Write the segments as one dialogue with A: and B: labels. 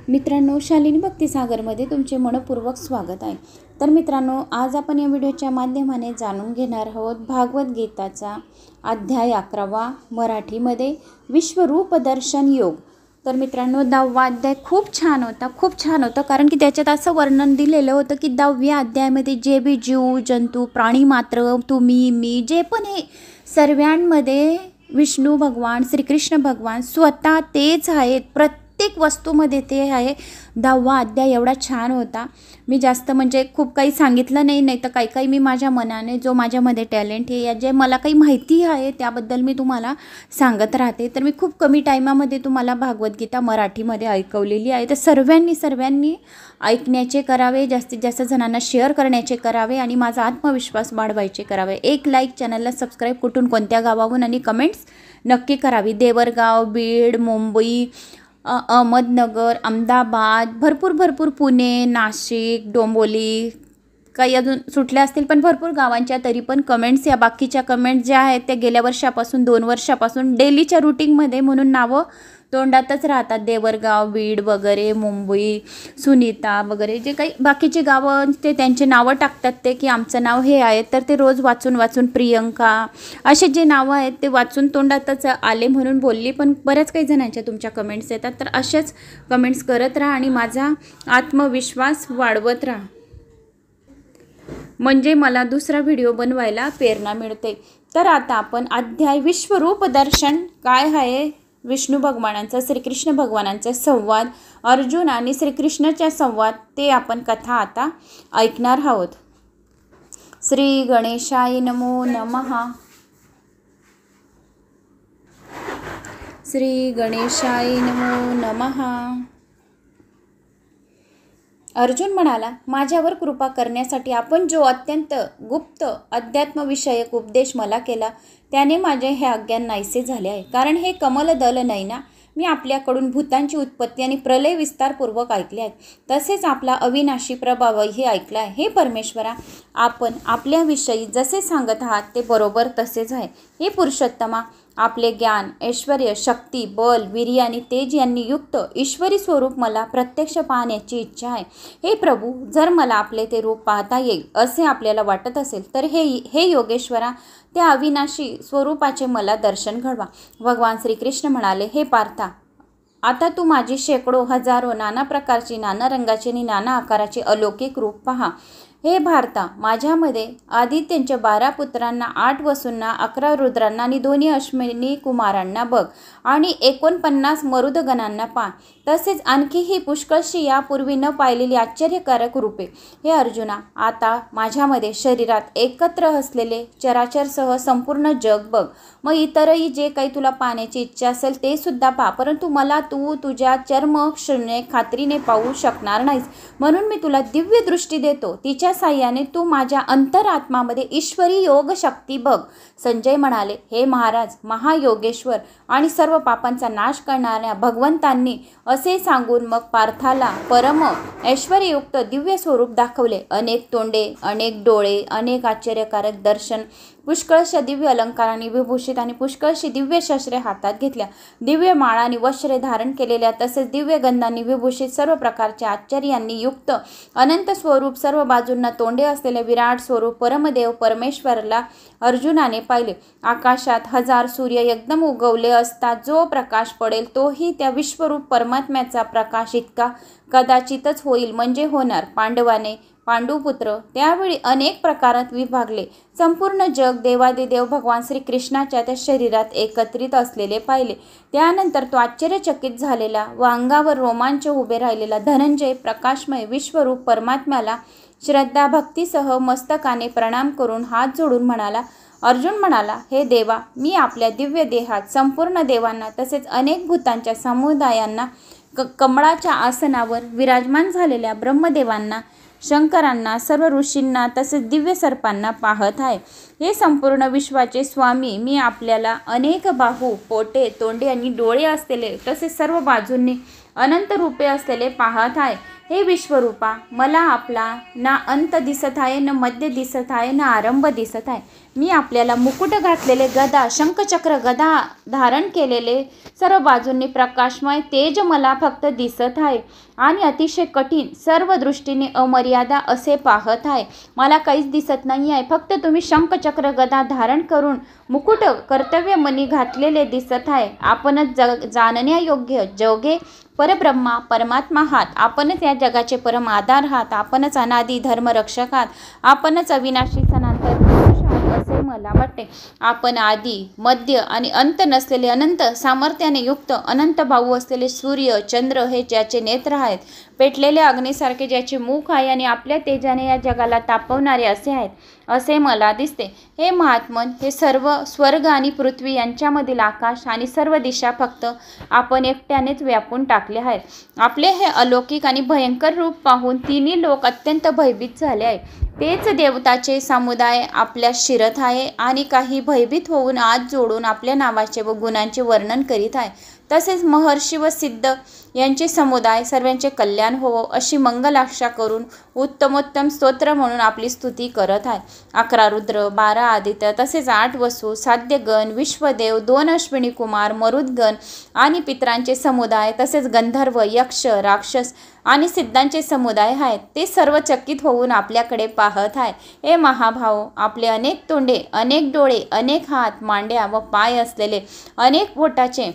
A: मित्रांनो, शालिनी भक्तिसागरमध्ये तुमचे मनपूर्वक स्वागत आहे। तर मित्रांनो, आज आपण या व्हिडिओच्या माध्यमाने जाणून घेणार आहोत भागवत गीताचा अध्याय 11 मराठीमध्ये विश्वरूप दर्शन योग। तर मित्रांनो, 10वा अध्याय खूप छान होता कारण की त्याच्यात असं वर्णन दिलेलं होतं की 10व्या अध्यायामध्ये जे बी जीव जंतू प्राणी मात्र तुम्ही मी जे पण हे सर्वांमध्ये विष्णू भगवान श्रीकृष्ण भगवान स्वतः तेच आहेत, प्रत्येक वस्तूमध्ये ते आहे। 10वा अध्याय एवढा छान होता। मी जास्त म्हणजे खूप काही सांगितलं नाही तर काही मी माझ्या मनाने जो माझ्यामध्ये टॅलेंट आहे या जे मला काही माहिती आहे त्याबद्दल मी तुम्हाला सांगत राहते। तर मी खूप कमी टायमामध्ये तुम्हाला भागवत गीता मराठीमध्ये ऐकवलेली आहे। तर सर्वांनी ऐकण्याचे करावे, जास्तीत जास्त जणांना शेअर करण्याचे करावे आणि माझा आत्मविश्वास वाढवायचे करावे। एक लाईक, चॅनलला सबस्क्राईब, कुठून कोणत्या गावाहून आणि कमेंट्स नक्की करावी। देवरगाव, बीड, मुंबई, अहमदनगर, अहमदाबाद, भरपूर पुणे, नाशिक, डोंबिवली, काही अजून सुटल्या असतील पण भरपूर गावांच्या, तरी पण कमेंट्स या बाकीच्या कमेंट्स ज्या आहेत त्या गेल्या वर्षापासून 2 वर्षापासून डेलीच्या रूटीनमध्ये म्हणून नावं तोंडातच राहतात। देवरगाव, बीड वगैरे, मुंबई, सुनीता वगैरे जे काही बाकीचे गावं ते त्यांचे नावं टाकतात ते की आमचं नाव हे आहे। तर ते रोज वाचून प्रियंका असे जे नावं आहेत ते वाचून तोंडातच आले म्हणून बोलली। पण बऱ्याच काही जणांच्या तुमच्या कमेंट्स येतात, तर अशाच कमेंट्स करत राहा आणि माझा आत्मविश्वास वाढवत राहा, म्हणजे मला दुसरा व्हिडिओ बनवायला प्रेरणा मिळते। तर आता आपण अध्याय विश्वरूप दर्शन काय आहे, विष्णू भगवानांचा श्रीकृष्ण भगवानांचा संवाद, अर्जुन आणि श्रीकृष्णाचा संवाद, ते आपण कथा आता ऐकणार आहोत। श्री गणेशाय नमो नमः। श्री गणेशाय नमो नमः। अर्जुन म्हणाला, माझ्यावर कृपा करण्यासाठी आपण जो अत्यंत गुप्त अध्यात्मविषयक उपदेश मला केला त्याने माझे हे अज्ञान नाहीसे झाले आहे। कारण हे कमलदल नाही ना, मी आपल्याकडून भूतांची उत्पत्ती आणि प्रलय विस्तारपूर्वक ऐकले आहेत, तसेच आपला अविनाशी प्रभावही ऐकला आहे। हे परमेश्वरा, आपण आपल्याविषयी जसे सांगत आहात ते बरोबर तसेच आहे। हे पुरुषोत्तमा, आपले ज्ञान, ऐश्वर्य, शक्ती, बल, वीर्य आणि तेज यांनी युक्त ईश्वरी स्वरूप मला प्रत्यक्ष पाहण्याची इच्छा आहे। हे प्रभू, जर मला आपले ते रूप पाहता येईल असे आपल्याला वाटत असेल तर हे योगेश्वरा, त्या अविनाशी स्वरूपाचे मला दर्शन घडवा। भगवान श्रीकृष्ण म्हणाले, हे पार्था, आता तू माझी शेकडो हजारो नाना प्रकारची, नाना रंगाची आणि नाना आकाराची अलौकिक रूप पहा। हे भारता, माझ्यामध्ये आदित्यांच्या 12 पुत्रांना, 8 वसूंना, 11 रुद्रांना आणि 2 अश्विनी कुमारांना बघ आणि 49 मरुदगणांना पहा। तसेच आणखीही पुष्कळशी यापूर्वी न पाहिलेली आश्चर्यकारक रूपे। हे अर्जुना, आता माझ्यामध्ये शरीरात एकत्र असलेले चराचरसह संपूर्ण जग बघ। मग इतरही जे काही तुला पाहण्याची इच्छा असेल ते सुद्धा पहा, परंतु मला तू तुझ्या चर्मक्षणे खात्रीने पाहू शकणार नाहीस, म्हणून मी तुला दिव्य दृष्टी देतो। तिच्या साह्याने तू माझ्या अंतरात्मामध्ये ईश्वरी योग शक्ती बघ। संजय म्हणाले, हे महाराज, महायोगेश्वर आणि सर्व पापांचा नाश करणाऱ्या भगवंतांनी असे सांगून मग पार्थाला परम ऐश्वर्ययुक्त दिव्य स्वरूप दाखवले। अनेक तोंडे, अनेक डोळे, अनेक आश्चर्यकारक दर्शन, पुष्कळशा दिव्य अलंकारांनी विभूषित आणि पुष्कळशी दिव्य शस्त्रे हातात घेतल्या, दिव्य माळा आणि वस्त्रे धारण केलेल्या, तसेच दिव्य गंधांनी विभूषित, सर्व प्रकारच्या आश्चर्यांनी युक्त अनंत स्वरूप, सर्व बाजूंना तोंडे असलेले विराट स्वरूप परमदेव परमेश्वरला अर्जुनाने पाहिले। आकाशात 1000 सूर्य एकदम उगवले असता जो प्रकाश पडेल तोही त्या विश्वरूप परमात्म्याचा प्रकाश इतका कदाचितच होईल, म्हणजे होणार। पांडवाने, पांडुपुत्र, त्यावेळी अनेक प्रकारात विभागले संपूर्ण जग देवादिदेव भगवान श्रीकृष्णाच्या त्या शरीरात एकत्रित असलेले पाहिले। त्यानंतर तो आश्चर्यचकित झालेला व अंगावर रोमांच उभे राहिलेला धनंजय प्रकाशमय विश्वरूप परमात्म्याला श्रद्धा भक्तीसह मस्तकाने प्रणाम करून हात जोडून म्हणाला। अर्जुन म्हणाला, हे देवा, मी आपल्या दिव्य देहात संपूर्ण देवांना तसेच अनेक भूतांच्या समुदायांना, कमळाच्या आसनावर विराजमान झालेल्या ब्रह्मदेवांना, शंकरांना, सर्व ऋषींना तसेच दिव्य सर्पांना पाहत आहे। हे संपूर्ण विश्वाचे स्वामी, मी आपल्याला अनेक बाहू, पोटे, तोंडे आणि डोळे असलेले तसेच सर्व बाजूंनी अनंत रूपे असलेले पाहत आहे। हे विश्वरूपा, मला आपला ना अंत दिसत आहे, न मध्य दिसत आहे, न आरंभ दिसत आहे. मी आपल्याला मुकुट घातलेले, गदा शंखचक्र गदा धारण केलेले, सर्व बाजूंनी प्रकाशमय तेज मला फक्त दिसत आहे आणि अतिशय कठीण, सर्व दृष्टीने अमर्यादा असे पाहत आहे. मला काहीच दिसत नाही आहे. फक्त तुम्ही शंखचक्र गदा धारण करून मुकुट कर्तव्यमणी घातलेले दिसत आहे. आपणच जाणण्यायोग्य जोगे परब्रह्मा परमात्मा आहात. आपणच या जगाचे परम आधार आहात. आपणच अनादी धर्मरक्षक आहात. आपणच अविनाशी सनातन पुरुष आहात असे मला वाटते. आपण आदी मध्य आणि अंत नसलेले, अनंत सामर्थ्याने युक्त, अनंत बाहू असलेले सूर्य चंद्र हे ज्याचे नेत्र आहेत, पेटलेल्या अग्नीसारखे ज्याचे मुख आहे आणि आपल्या तेजाने या जगाला तापवणारे असे आहेत असे मला दिसते. हे महात्मन, हे सर्व स्वर्ग आणि पृथ्वी यांच्यामधील आकाश आणि सर्व दिशा फक्त आपण एकट्यानेच व्यापून टाकले आहेत. आपले हे अलौकिक आणि भयंकर रूप पाहून तिन्ही लोक अत्यंत भयभीत झाले आहे. तेच देवताचे समुदाय आपल्या शिरत आहे आणि काही भयभीत होऊन हात जोडून आपल्या नावाचे व गुणांचे वर्णन करीत आहे. तसेच महर्षी व सिद्ध यांचे समुदाय सर्वांचे कल्याण होवो अशी मंगलाशा करून उत्तमोत्तम स्तोत्र म्हणून आपली स्तुती करत आहे. 11 रुद्र, 12 आदित्य, तसेच 8 वसु, साध्यगण, विश्वदेव, 2 अश्विनी कुमार, मरुद्गण आणि पितरांचे समुदाय, तसेच गंधर्व, यक्ष, राक्षस आणि सिद्धांचे समुदाय आहेत. ते सर्व चकित होऊन आपल्याकडे पाहत आहे. हे महाभाव, आपले अनेक तोंडे, अनेक डोळे, अनेक हात, मांड्या व पाय असलेले, अनेक बोटाचे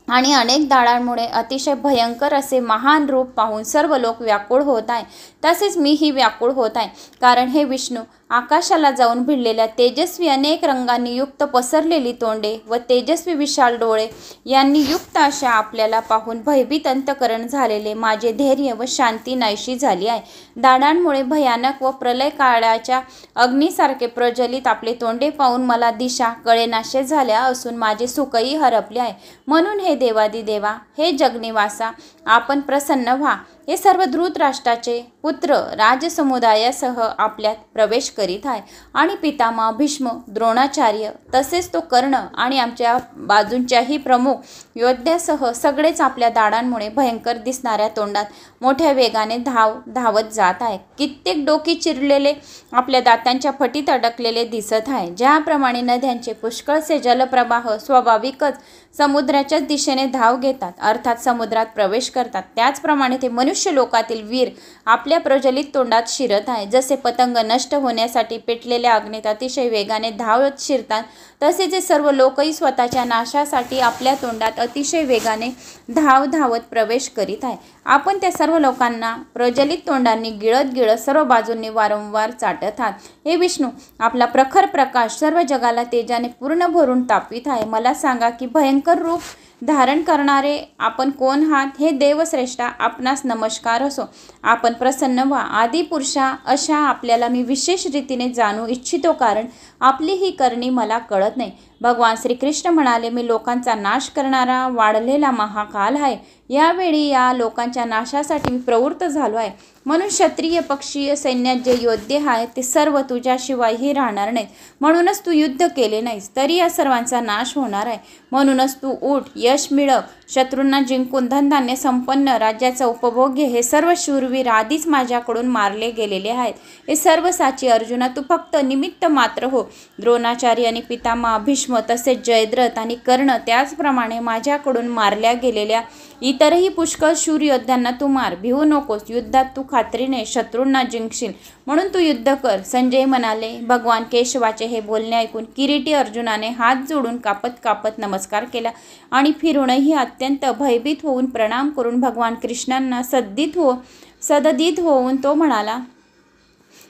A: आणि अनेक दाढांमुळे अतिशय भयंकर असे महान रूप पाहून सर्व लोक व्याकुळ होत आहे. तसेच मीही व्याकुळ होत आहे. कारण हे विष्णू, आकाशाला जाऊन भिडलेल्या तेजस्वी अनेक रंगांनी युक्त पसरलेली तोंडे व तेजस्वी विशाल डोळे यांनी युक्त अशा आपल्याला पाहून भयभीत अंतकरण झालेले माझे धैर्य व शांती नाहीशी झाली आहे. दाढांमुळे भयानक व प्रलय काळाच्या अग्नीसारखे प्रज्वलित आपले तोंडे पाहून मला दिशा कळेनाशे झाल्या असून माझे सुखही हरपले आहे. म्हणून हे देवादिदेवा, हे जगनिवासा, आपण प्रसन्न व्हा. हे सर्व धृतराष्ट्राचे पुत्र राजसमुदायासह आपल्यात प्रवेश करीत आहे आणि पितामह भीष्म, द्रोणाचार्य, तसेच तो कर्ण आणि आमच्या बाजूंच्याही प्रमुख योद्ध्यासह सगळेच आपल्या दाढांमुळे भयंकर दिसणाऱ्या तोंडात मोठ्या वेगाने धावत जात आहे. कित्येक डोकी चिरलेले आपल्या दातांच्या फटीत अडकलेले दिसत आहे. ज्याप्रमाणे नद्यांचे पुष्कळसे जलप्रवाह स्वाभाविकच समुद्राच्याच दिशेने धाव घेतात, अर्थात समुद्रात प्रवेश करतात, त्याचप्रमाणे ते मनुष्य लोकातील वीर आपल्या प्रज्वलित तोंडात शिरत आहे. जसे पतंग नष्ट होण्यासाठी पेटलेल्या अग्नीत अतिशय वेगाने धावत शिरतात, तसे जे सर्व लोकही स्वतःच्या नाशासाठी आपल्या तोंडात अतिशय वेगाने धावत प्रवेश करीत आहे. आपण त्या सर्व लोकांना प्रज्वलित तोंडांनी गिळत सर्व बाजूंनी वारंवार चाटत आहात. हे विष्णू, आपला प्रखर प्रकाश सर्व जगाला तेजाने पूर्ण भरून तापवित आहे. मला सांगा की भयंकर रूप धारण करणारे आपण कोण आहात? हे देवश्रेष्ठा, आपणास नमस्कार असो. आपण प्रसन्न व्हा. आदिपुरुषा, अशा आपल्याला मी विशेष रीतीने जाणू इच्छितो, कारण आपली ही करणी मला कळत नाही. भगवान श्रीकृष्ण म्हणाले, मी लोकांचा नाश करणारा वाढलेला महाकाल आहे. यावेळी या लोकांच्या नाशासाठी मी प्रवृत्त झालो आहे. म्हणून क्षत्रिय पक्षीय सैन्यात जे योद्धे आहेत ते सर्व तुझ्याशिवायही राहणार नाहीत. म्हणूनच तू युद्ध केले नाहीस, तरी या सर्वांचा नाश होणार आहे. म्हणूनच तू उठ, यश मिळव, शत्रूंना जिंकून धनधान्य संपन्न राज्याचा उपभोग घे. हे सर्व शूरवीर आधीच माझ्याकडून मारले गेलेले आहेत. हे सर्व साची अर्जुना, तू फक्त निमित्त मात्र हो. द्रोणाचार्य आणि पितामह भीष्म, तसेच जयद्रथ आणि कर्ण, त्याचप्रमाणे माझ्याकडून मारल्या गेलेल्या इतरही पुष्कळ शूर योद्ध्यांना तू मार. भिवू नकोस. युद्धात तू खात्रीने शत्रूंना जिंकशील, म्हणून तू युद्ध कर. संजय म्हणाले. भगवान केशवाचे हे बोलणे ऐकून किरीटी अर्जुनाने हात जोडून कापत नमस्कार केला आणि फिरूनही अत्यंत भयभीत होऊन प्रणाम करून भगवान कृष्णांना सददित होऊन तो म्हणाला.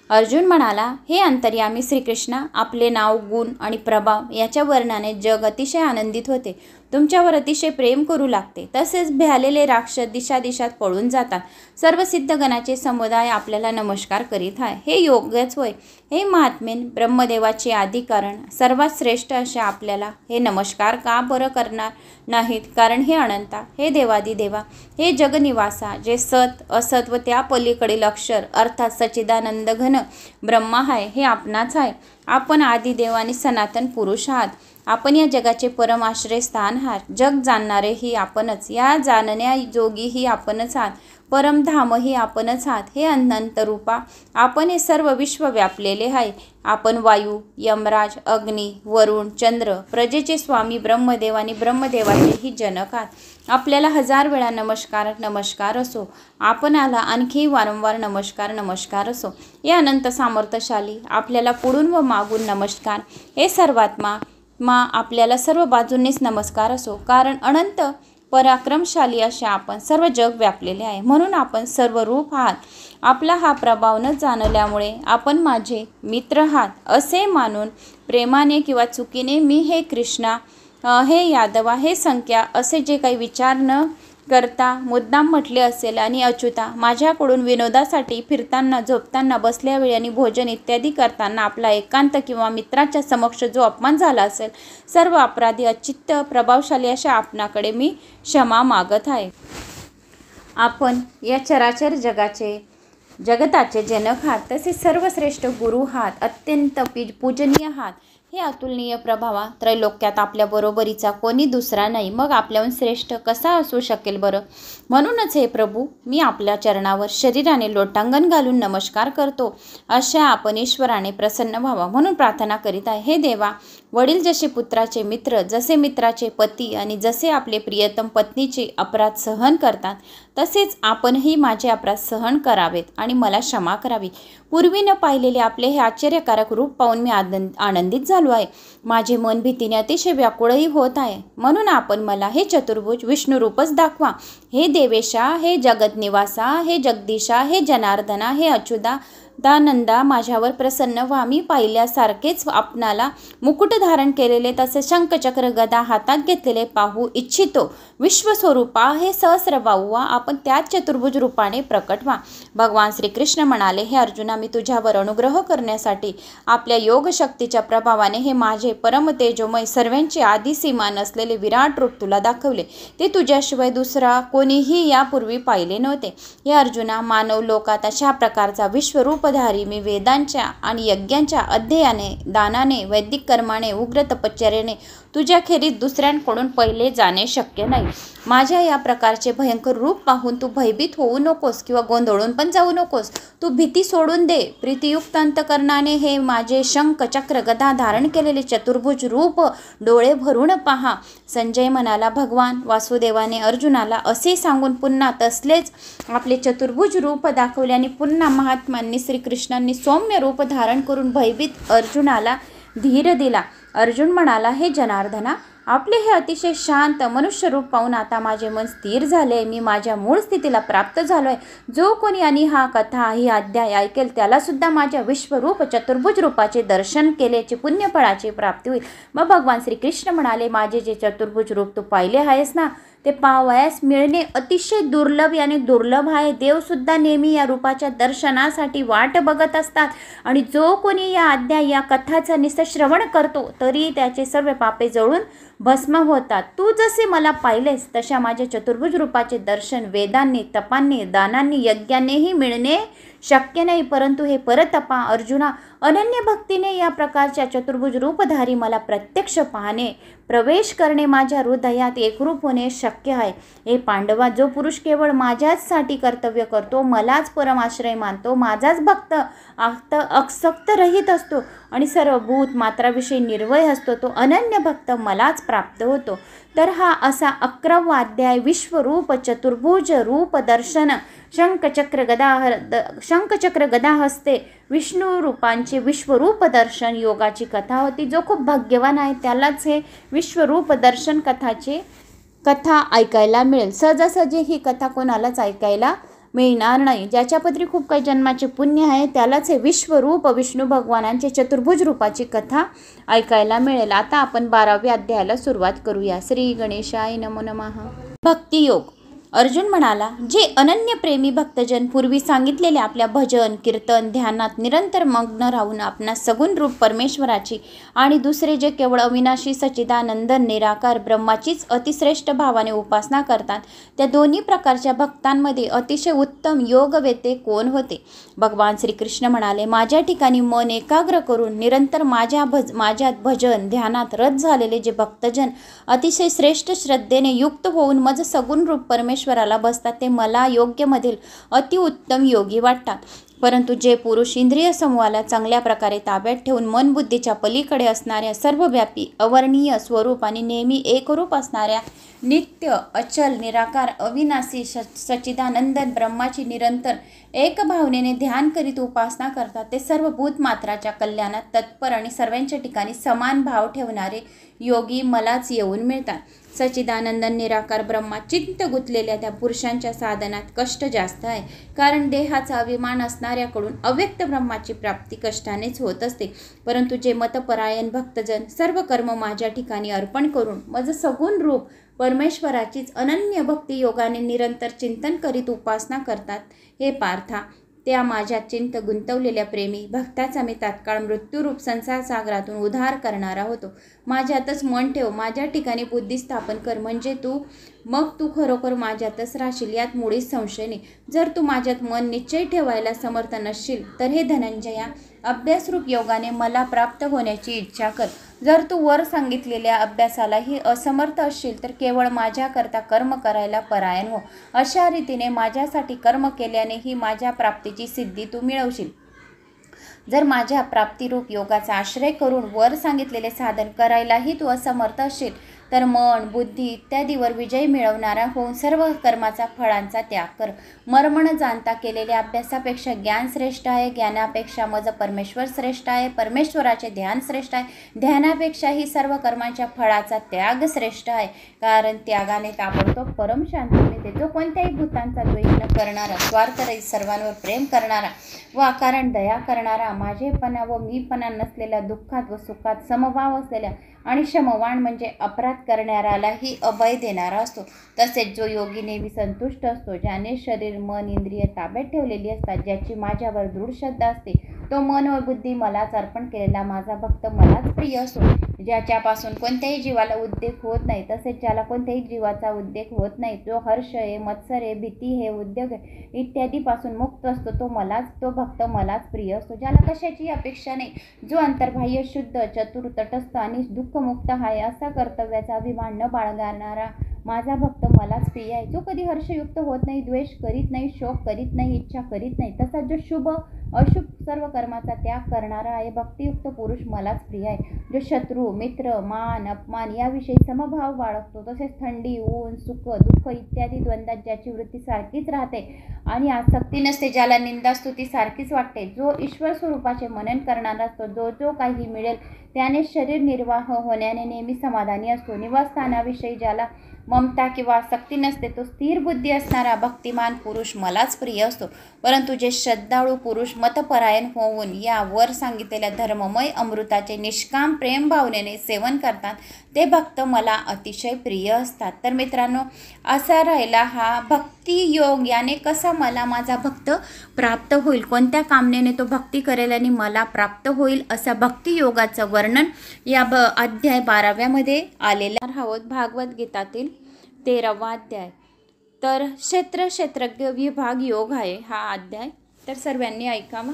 A: अर्जुन म्हणाला, हे अंतर्यामी श्रीकृष्णा, आपले नाव, गुण आणि प्रभाव याच्या वर्णाने जग अतिशय आनंदित होते. तुमच्यावर अतिशय प्रेम करू लागते. तसेच भ्यालेले राक्षस दिशादिशात पळून जातात. सर्व सिद्धगणाचे समुदाय आपल्याला नमस्कार करीत आहे. हे योग्यच होय. हे महात्मेन, ब्रह्मदेवाचे आदिकारण, सर्वात श्रेष्ठ असे आपल्याला हे नमस्कार का बरं करणार नाहीत? कारण हे अनंता, हे देवादिदेवा, हे जगनिवासा, जे सत असत व त्या पलीकडील अक्षर अर्थात सच्चिदानंद घन ब्रह्मा आहे, हे आपणाच आहे. आपण आदिदेव आणि सनातन पुरुष आहात. आपण या जगाचे परम आश्रयस्थान आहात. जग जाणणारेही आपणच, या जाणण्याजोगीही आपणच आहात, परमधामही आपणच आहात. हे अनंत रूपा, आपण हे सर्व विश्व व्यापलेले आहे. आपण वायू, यमराज, अग्नी, वरुण, चंद्र, प्रजेचे स्वामी ब्रह्मदेव आणि ब्रह्मदेवाचेही जनक आहात. आपल्याला 1000 वेळा नमस्कार नमस्कार असो. आपणाला आणखी वारंवार नमस्कार नमस्कार असो. हे अनंत सामर्थ्यशाली आपल्याला पुढून व मागून नमस्कार. हे सर्वात्मा आपल्याला सर्व बाजूंनीच नमस्कार असो. कारण अनंत पराक्रमशाली असे आपण सर्व जग व्यापलेले आहे, म्हणून आपण सर्व रूप आहात. आपला हा प्रभाव न जाणल्यामुळे आपण माझे मित्र आहात असे मानून प्रेमाने किंवा चुकीने मी हे कृष्णा, हे यादवा, हे संख्या असे जे काही विचार न करता मुद्दाम म्हटले असेल आणि अच्युता, माझ्याकडून विनोदासाठी फिरताना, झोपताना, बसल्यावेळी आणि भोजन इत्यादी करताना आपला एकांत किंवा मित्राच्या समक्ष जो अपमान झाला असेल, सर्व अपराधी अचित्त प्रभावशाली अशा आपणाकडे मी क्षमा मागत आहे. आपण या चराचर जगताचे जनक आहात, तसे सर्वश्रेष्ठ गुरु आहात, अत्यंत पूजनीय आहात. हे अतुलनीय प्रभावा, त्रैलोक्यात आपल्या बरोबरीचा कोणी दुसरा नाही. मग आपल्याहून श्रेष्ठ कसा असू शकेल बरं? म्हणूनच हे प्रभू, मी आपल्या चरणावर शरीराने लोटांगण घालून नमस्कार करतो. अशा आपण ईश्वराने प्रसन्न व्हावा म्हणून प्रार्थना करीत आहे. हे देवा, वडील जसे पुत्राचे मित्र, जसे मित्राचे पती आणि जसे आपले प्रियतम पत्नीचे अपराध सहन करतात, तसेच आपणही माझे अपराध सहन करावेत आणि मला क्षमा करावी. पूर्वी न पाहिलेले आपले हे आश्चर्यकारक रूप पाहून मी आनंदित झालो आहे. माझे मन भीतीने अतिशय व्याकुळही होत आहे. म्हणून आपण मला हे चतुर्भुज विष्णू रूपच दाखवा. हे देवेशा, हे जगतनिवासा, हे जगदीशा, हे जनार्दना, हे अच्युता दानंदा, माझ्यावर प्रसन्न व्हा. मी पाहिल्यासारखेच आपणाला मुकुट धारण केलेले, तसे शंखचक्र गदा हातात घेतलेले पाहू इच्छितो. विश्वस्वरूपा, हे सहस्रबाहू व्हा, आपण त्याच चतुर्भुज रूपाने प्रकट व्हा. भगवान श्रीकृष्ण म्हणाले, हे अर्जुना, मी तुझ्यावर अनुग्रह करण्यासाठी आपल्या योगशक्तीच्या प्रभावाने हे माझे परम तेजोमय सर्वांचे आदिसीमा नसलेले विराट रूप तुला दाखवले. ते तुझ्याशिवाय दुसरा कोणीही यापूर्वी पाहिले नव्हते. हे अर्जुना, मानव लोकात अशा प्रकारचा विश्वरूपधारी मी वेदांच्या आणि यज्ञांच्या अध्ययाने, दानाने, वैदिक कर्माने, उग्र तपश्चर्याने तुझ्याखेरीज दुसऱ्यांकडून पहिले जाणे शक्य नाही. माझ्या या प्रकारचे भयंकर रूप पाहून तू भयभीत होऊ नकोस किंवा गोंधळून पण जाऊ नकोस. तू भीती सोडून दे. प्रीतियुक्त अंतकरणाने हे माझे शंख चक्र गदा धारण केलेले चतुर्भुज रूप डोळे भरून पहा. संजय म्हणाला, भगवान वासुदेवाने अर्जुनाला असे सांगून पुन्हा तसलेच आपले चतुर्भुज रूप दाखवले आणि पुन्हा महात्म्यांनी श्रीकृष्णांनी सौम्य रूप धारण करून भयभीत अर्जुनाला धीर दिला. अर्जुन म्हणाला, हे जनार्दना, आपले हे अतिशय शांत मनुष्य रूप पाहून आता माझे मन स्थिर झाले. मी माझ्या मूळ स्थितीला प्राप्त झालो आहे. जो कोणी आणि हा कथा, ही अध्याय ऐकेल त्याला सुद्धा माझ्या विश्वरूप चतुर्भुज रूपाचे दर्शन केल्याचे पुण्यफळाची प्राप्ती होईल. मग भगवान श्रीकृष्ण म्हणाले, माझे जे चतुर्भुज रूप तू पाहिले आहेस ना, ते पाहावयास मिळणे अतिशय दुर्लभ आणि दुर्लभ आहे. देवसुद्धा नेहमी या रूपाच्या दर्शनासाठी वाट बघत असतात आणि जो कोणी या अध्याय, या कथाचा नुसतं श्रवण करतो तरी त्याचे सर्व पापे जळून भस्म होतात. तू जसे मला पाहिलेस तशा माझ्या चतुर्भुज रूपाचे दर्शन वेदांनी, तपांनी, दानांनी, यज्ञांनीही मिळणे शक्य नाही. परंतु हे परतपा अर्जुना, अनन्य भक्तीने या प्रकारच्या चतुर्भुज रूपधारी मला प्रत्यक्ष पाहणे, प्रवेश करणे, माझ्या हृदयात एकरूप होणे शक्य आहे. हे पांडवा, जो पुरुष केवळ माझ्याचसाठी कर्तव्य करतो, मलाच परमाश्रय मानतो, माझाच भक्त आसक्त रहित असतो आणि सर्व भूत मात्राविषयी निर्भय असतो, तो अनन्य भक्त मलाच प्राप्त होतो. तर हा असा 11वा अध्याय विश्वरूप चतुर्भुज रूप दर्शन शंखचक्र गदा हस्ते विष्णू रूपांचे विश्वरूप दर्शन योगाची कथा होती. जो खूप भाग्यवान आहे त्यालाच हे विश्वरूप दर्शन कथा ऐकायला मिळेल. सहजासहजी ही कथा कोणालाच ऐकायला मिळणार नाही. ज्याच्या पदरी खूप काही जन्माचे पुण्य आहे त्यालाच हे विश्वरूप विष्णू भगवानांचे चतुर्भुज रूपाची कथा ऐकायला मिळेल. आता आपण 12व्या अध्यायाला सुरुवात करूया. श्री गणेशाय नमो नमः. भक्तियोग. अर्जुन म्हणाला, जे अनन्य प्रेमी भक्तजन पूर्वी सांगितलेले आपल्या भजन कीर्तन ध्यानात निरंतर मग्न राहून आपणा सगुण रूप परमेश्वराची आणि दुसरे जे केवळ अविनाशी सच्चिदानंद निराकार ब्रह्माचीच अतिश्रेष्ठ भावाने उपासना करतात, त्या दोन्ही प्रकारच्या भक्तांमध्ये अतिशय उत्तम योगवेते कोण होते? भगवान श्रीकृष्ण म्हणाले, माझ्या ठिकाणी मन एकाग्र करून निरंतर माझ्यात भजन ध्यानात रत झालेले जे भक्तजन अतिशय श्रेष्ठ श्रद्धेने युक्त होऊन मज सगुण रूप परमेश्वराला बसतात, ते मला योग्यमधील अतिउत्तम योगी वाटतात. परंतु जे पुरुष इंद्रिय समूहाला चांगल्या प्रकारे ताब्यात ठेवून मन बुद्धीच्या पलीकडे असणाऱ्या सर्वव्यापी अवर्णीय स्वरूप आणि नेहमी एकरूप असणाऱ्या नित्य अचल निराकार अविनाशी सच्चिदानंद ब्रह्माची निरंतर एक भावनेने ध्यान करीत उपासना करतात, ते सर्व भूतमात्राच्या कल्याणात तत्पर आणि सर्वांच्या ठिकाणी समान भाव ठेवणारे योगी मलाच येऊन मिळतात. सच्चिदानंद निराकार ब्रह्मा चिंत गुंतलेल्या त्या पुरुषांच्या साधनात कष्ट जास्त आहे, कारण देहाचा अभिमान असणाऱ्याकडून अव्यक्त ब्रह्माची प्राप्ती कष्टानेच होत असते. परंतु जे मतपरायण भक्तजन सर्व कर्म माझ्या ठिकाणी अर्पण करून मज सगुण रूप परमेश्वराचीच अनन्य भक्ती योगाने निरंतर चिंतन करीत उपासना करतात, हे पार्था, त्या माझ्या चिंत गुंतवलेल्या प्रेमी भक्ताचा मी तात्काळ मृत्यूरूप संसार सागरातून उद्धार करणारा होतो. माझ्यातच मन ठेव, माझ्या ठिकाणी बुद्धी स्थापन कर, म्हणजे मग तू खरोखर माझ्यातच राहशील, यात मुळीच संशय नाही. जर तू माझ्यात मन निश्चय ठेवायला समर्थ नसशील तर हे धनंजया, अभ्यासरूप योगाने मला प्राप्त होण्याची इच्छा कर. जर तू वर सांगितलेल्या अभ्यासालाही असमर्थ असशील तर केवळ माझ्याकरता कर्म करायला परायण हो. अशा रीतीने माझ्यासाठी कर्म केल्यानेही माझ्या प्राप्तीची सिद्धी तू मिळवशील. जर माझ्या प्राप्तिरूप योगाचा आश्रय करून वर सांगितलेले साधन करायलाही तू असमर्थ असशील तर मन बुद्धी इत्यादीवर विजय मिळवणारा होऊन सर्व कर्माचा फळांचा त्याग कर. मर्म न जाणता केलेल्या अभ्यासापेक्षा ज्ञान श्रेष्ठ आहे, ज्ञानापेक्षा मज परमेश्वर श्रेष्ठ आहे, परमेश्वराचे ध्यान श्रेष्ठ आहे, ध्यानापेक्षाही सर्व कर्मांच्या फळाचा त्याग श्रेष्ठ आहे, कारण त्यागाने ताबडतोब परम शांती मिळते. जो कोणत्याही भूतांचा द्वेष न करणारा, स्वार्थरहित सर्वांवर प्रेम करणारा व अकारण दया करणारा, माझेपणा व मीपणा नसलेल्या, दुःखात व सुखात समभाव असलेल्या आणि क्षमवान म्हणजे अपराध करणाऱ्यालाही अभय देणारा असतो. तसेच जो योगी नेहमी संतुष्ट असतो, ज्याने शरीर मन इंद्रिय ताब्यात ठेवलेली असतात, ज्याची माझ्यावर दृढ श्रद्धा असते, तो मन व बुद्धी मलाच अर्पण केलेला माझा भक्त मलाच प्रिय असतो. ज्याच्यापासून कोणत्याही जीवाला उद्रेक होत नाही, तसेच ज्याला कोणत्याही जीवाचा उद्रेक होत नाही, जो हर्ष आहे, मत्सर आहे, भीती आहे, उद्योग आहे इत्यादीपासून मुक्त असतो, तो भक्त मलाच प्रिय असतो. ज्याला कशाची अपेक्षा नाही, जो अंतर्बाह्य शुद्ध चतुर तटस्थ आणि दुःखमुक्त आहे, असा कर्तव्याचा अभिमान न बाळगणारा माझा भक्त मलाच प्रिय आहे. जो कधी हर्षयुक्त होत नाही, द्वेष करीत नाही, शोक करीत नाही, इच्छा करीत नाही, तसा जो शुभ अशुभ सर्व कर्माचा त्याग करणारा आहे, भक्तियुक्त पुरुष मलाच प्रिय आहे. जो शत्रू मित्र मान अपमान याविषयी समभाव बाळगतो, तसेच थंडी ऊन सुख दुःख इत्यादी द्वंद्वात ज्याची वृत्ती सारखीच राहते आणि आसक्ती नसते, ज्याला निंदास्तुती सारखीच वाटते, जो ईश्वर स्वरूपाचे मनन करणारा असतो, जो काही मिळेल त्याने शरीर निर्वाह होण्याने नेहमी समाधानी असतो, निवासस्थानाविषयी ज्याला ममता किंवा आसक्ती नसते, तो स्थिर बुद्धी असणारा भक्तिमान पुरुष मलाच प्रिय असतो. परंतु जे श्रद्धाळू पुरुष मतपरायण होऊन या वर सांगितलेल्या धर्ममय अमृताचे निष्काम प्रेम भावनेने सेवन करतात, ते भक्त मला अतिशय प्रिय असतात. तर मित्रांनो, असा राहिला हा भक्ती योग, याने कसा मला माझा भक्त प्राप्त होईल, कोणत्या कामनेने तो भक्ती करेल आणि मला प्राप्त होईल, असा भक्ती योगाचं वर्णन या अध्याय 12व्यामध्ये आलेला आहोत. भागवत गीतातील 13वा अध्याय. तर क्षेत्रज्ञ विभाग योग आहे हा अध्याय. तर सर्वांनी ऐकावा.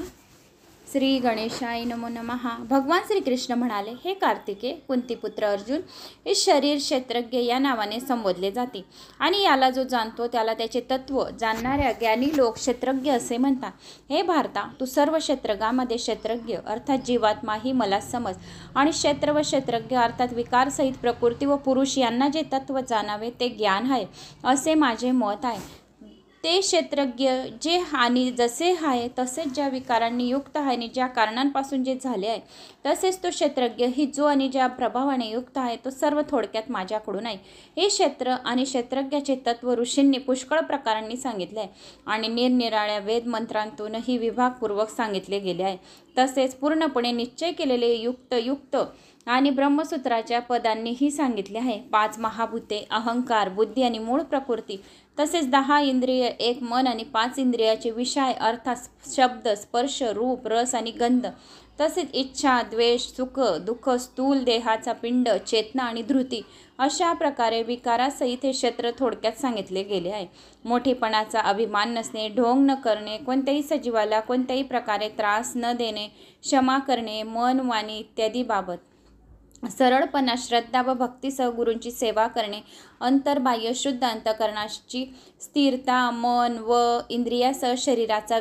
A: श्री गणेशाय नमो नमः. भगवान श्रीकृष्ण म्हणाले, हे कार्तिके, कुंतीपुत्र अर्जुन, हे शरीर क्षेत्रज्ञ या नावाने संबोधले जाते आणि याला जो जाणतो त्याला त्याचे तत्व जाणणाऱ्या ज्ञानी लोक क्षेत्रज्ञ असे म्हणतात. हे भारता, तू सर्व क्षेत्रज्ञामध्ये क्षेत्रज्ञ अर्थात जीवात्मा ही मला समज आणि क्षेत्र व क्षेत्रज्ञ अर्थात विकारसहित प्रकृती व पुरुष यांना जे तत्व जाणावे ते ज्ञान आहे असे माझे मत आहे. ते क्षेत्रज्ञ जे आणि जसे आहे तसेच ज्या विकारांनी युक्त आहे आणि ज्या कारणांपासून जे झाले आहे, तसेच तो क्षेत्रज्ञ ही जो आणि ज्या प्रभावाने युक्त आहे तो सर्व थोडक्यात माझ्याकडून आहे. हे क्षेत्र आणि क्षेत्रज्ञाचे तत्व ऋषींनी पुष्कळ प्रकारांनी सांगितले आहे आणि निरनिराळ्या वेद मंत्रांतूनही विभागपूर्वक सांगितले गेले आहे. तसेच पूर्णपणे निश्चय केलेले युक्त आणि ब्रह्मसूत्राच्या पदांनीही सांगितले आहे. 5 महाभूते, अहंकार, बुद्धी आणि मूळ प्रकृती, तसेच 10 इंद्रिय, 1 मन आणि 5 इंद्रियाचे विषय अर्थात शब्द, स्पर्श, रूप, रस आणि गंध, तसेच इच्छा, द्वेष, सुख, दुःख, स्थूल देहाचा पिंड, चेतना आणि धृती, अशा प्रकारे विकारासहित हे क्षेत्र थोडक्यात सांगितले गेले आहे. मोठेपणाचा अभिमान नसणे, ढोंग न करणे, कोणत्याही सजीवाला कोणत्याही प्रकारे त्रास न देणे, क्षमा करणे, मन, वाणी इत्यादी बाबत सरळपणा, श्रद्धा व भक्तीसह गुरूंची सेवा करणे, अंतर्बाह्य शुद्ध अंतःकरणाची स्थिरता, मन व इंद्रियासह शरीराचा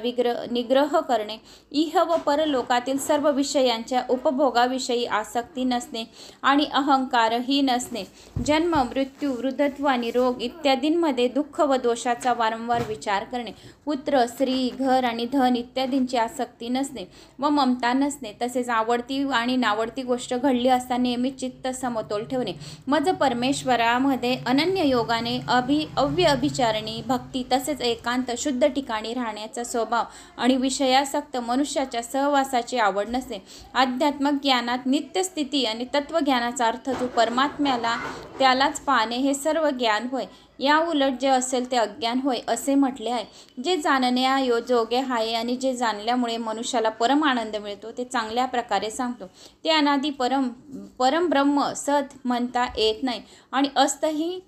A: निग्रह करणे, इह व परलोकातील सर्व विषयांच्या उपभोगाविषयी आसक्ती नसणे आणि अहंकारही नसणे, जन्म, मृत्यू, वृद्धत्व आणि रोग इत्यादींमध्ये दुःख व दोषाचा वारंवार विचार करणे, पुत्र, स्त्री, घर आणि धन इत्यादींची आसक्ती नसणे व ममता नसणे, तसेच आवडती आणि नावडती गोष्ट घडली असता नेहमी चित्त समतोल ठेवणे, मज परमेश्वरामध्ये अनन्य योगाने अव्यभिचारिणी भक्ती, तसेच एकांत शुद्ध ठिकाणी राहण्याचा स्वभाव आणि विषयासक्त मनुष्याच्या सहवासाची आवड नसणे, आध्यात्मिक ज्ञानात नित्यस्थिती आणि तत्वज्ञानाचा अर्थ जो परमात्म्याला त्यालाच पाहणे हे सर्व ज्ञान होय. या उलट जे असेल ते अज्ञान होय असे म्हटले आहे. जे जाणण्यायोग्य आहे आणि जे जाणल्यामुळे मनुष्याला परम आनंद मिळतो ते चांगल्या प्रकारे सांगतो. ते अनादि परमब्रह्म सत म्हणता येत नाही आणि असतही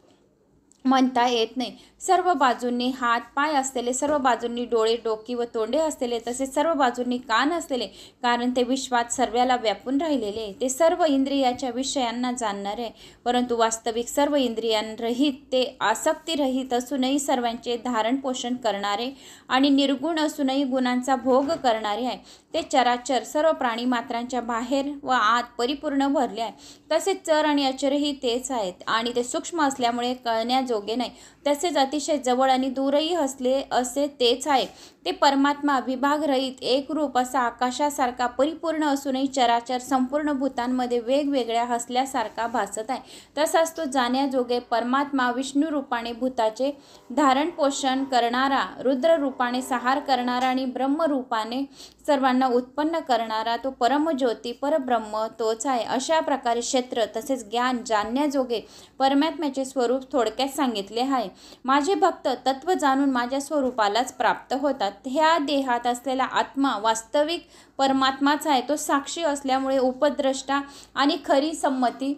A: म्हणता येत नाही. सर्व बाजूंनी हात पाय असलेले, सर्व बाजूंनी डोळे, डोकी व तोंडे असलेले, तसेच सर्व बाजूंनी कान असलेले, कारण ते विश्वात सर्वाला व्यापून राहिलेले, ते सर्व इंद्रियाच्या विषयांना जाणणारे, परंतु वास्तविक सर्व इंद्रियांरहित, ते आसक्तीरहित असूनही सर्वांचे धारण पोषण करणारे आणि निर्गुण असूनही गुणांचा भोग करणारे आहे. ते चराचर सर्व प्राणीमात्रांच्या बाहेर व आत परिपूर्ण भरले आहे. तसेच चर आणि अचरही तेच आहेत आणि ते सूक्ष्म असल्यामुळे कळण्याजोगे नाही. तसेच अतिशय जवळ आणि दूरही असले असे तेच आहे. ते परमात्मा विभागरहित एकरूप असा आकाशासारखा परिपूर्ण असूनही चराचर संपूर्ण भूतांमध्ये वेगवेगळ्या हसल्यासारखा भासत आहे. तसाच तो जाण्याजोगे परमात्मा विष्णू रूपाने भूताचे धारण पोषण करणारा, रुद्र रूपाने संहार करणारा आणि ब्रह्म रूपाने सर्वांना उत्पन्न करणारा तो परमज्योती परब्रह्म तोच आहे. अशा प्रकारे क्षेत्र तसेच ज्ञान जाणण्याजोगे परमात्म्याचे स्वरूप थोडक्यात सांगितले आहे. माझे भक्त तत्व जाणून माझ्या स्वरूपालाच प्राप्त होतात. ह्या देहात असलेला आत्मा वास्तविक परमात्माच आहे. तो साक्षी असल्यामुळे उपद्रष्टा आणि खरी संमती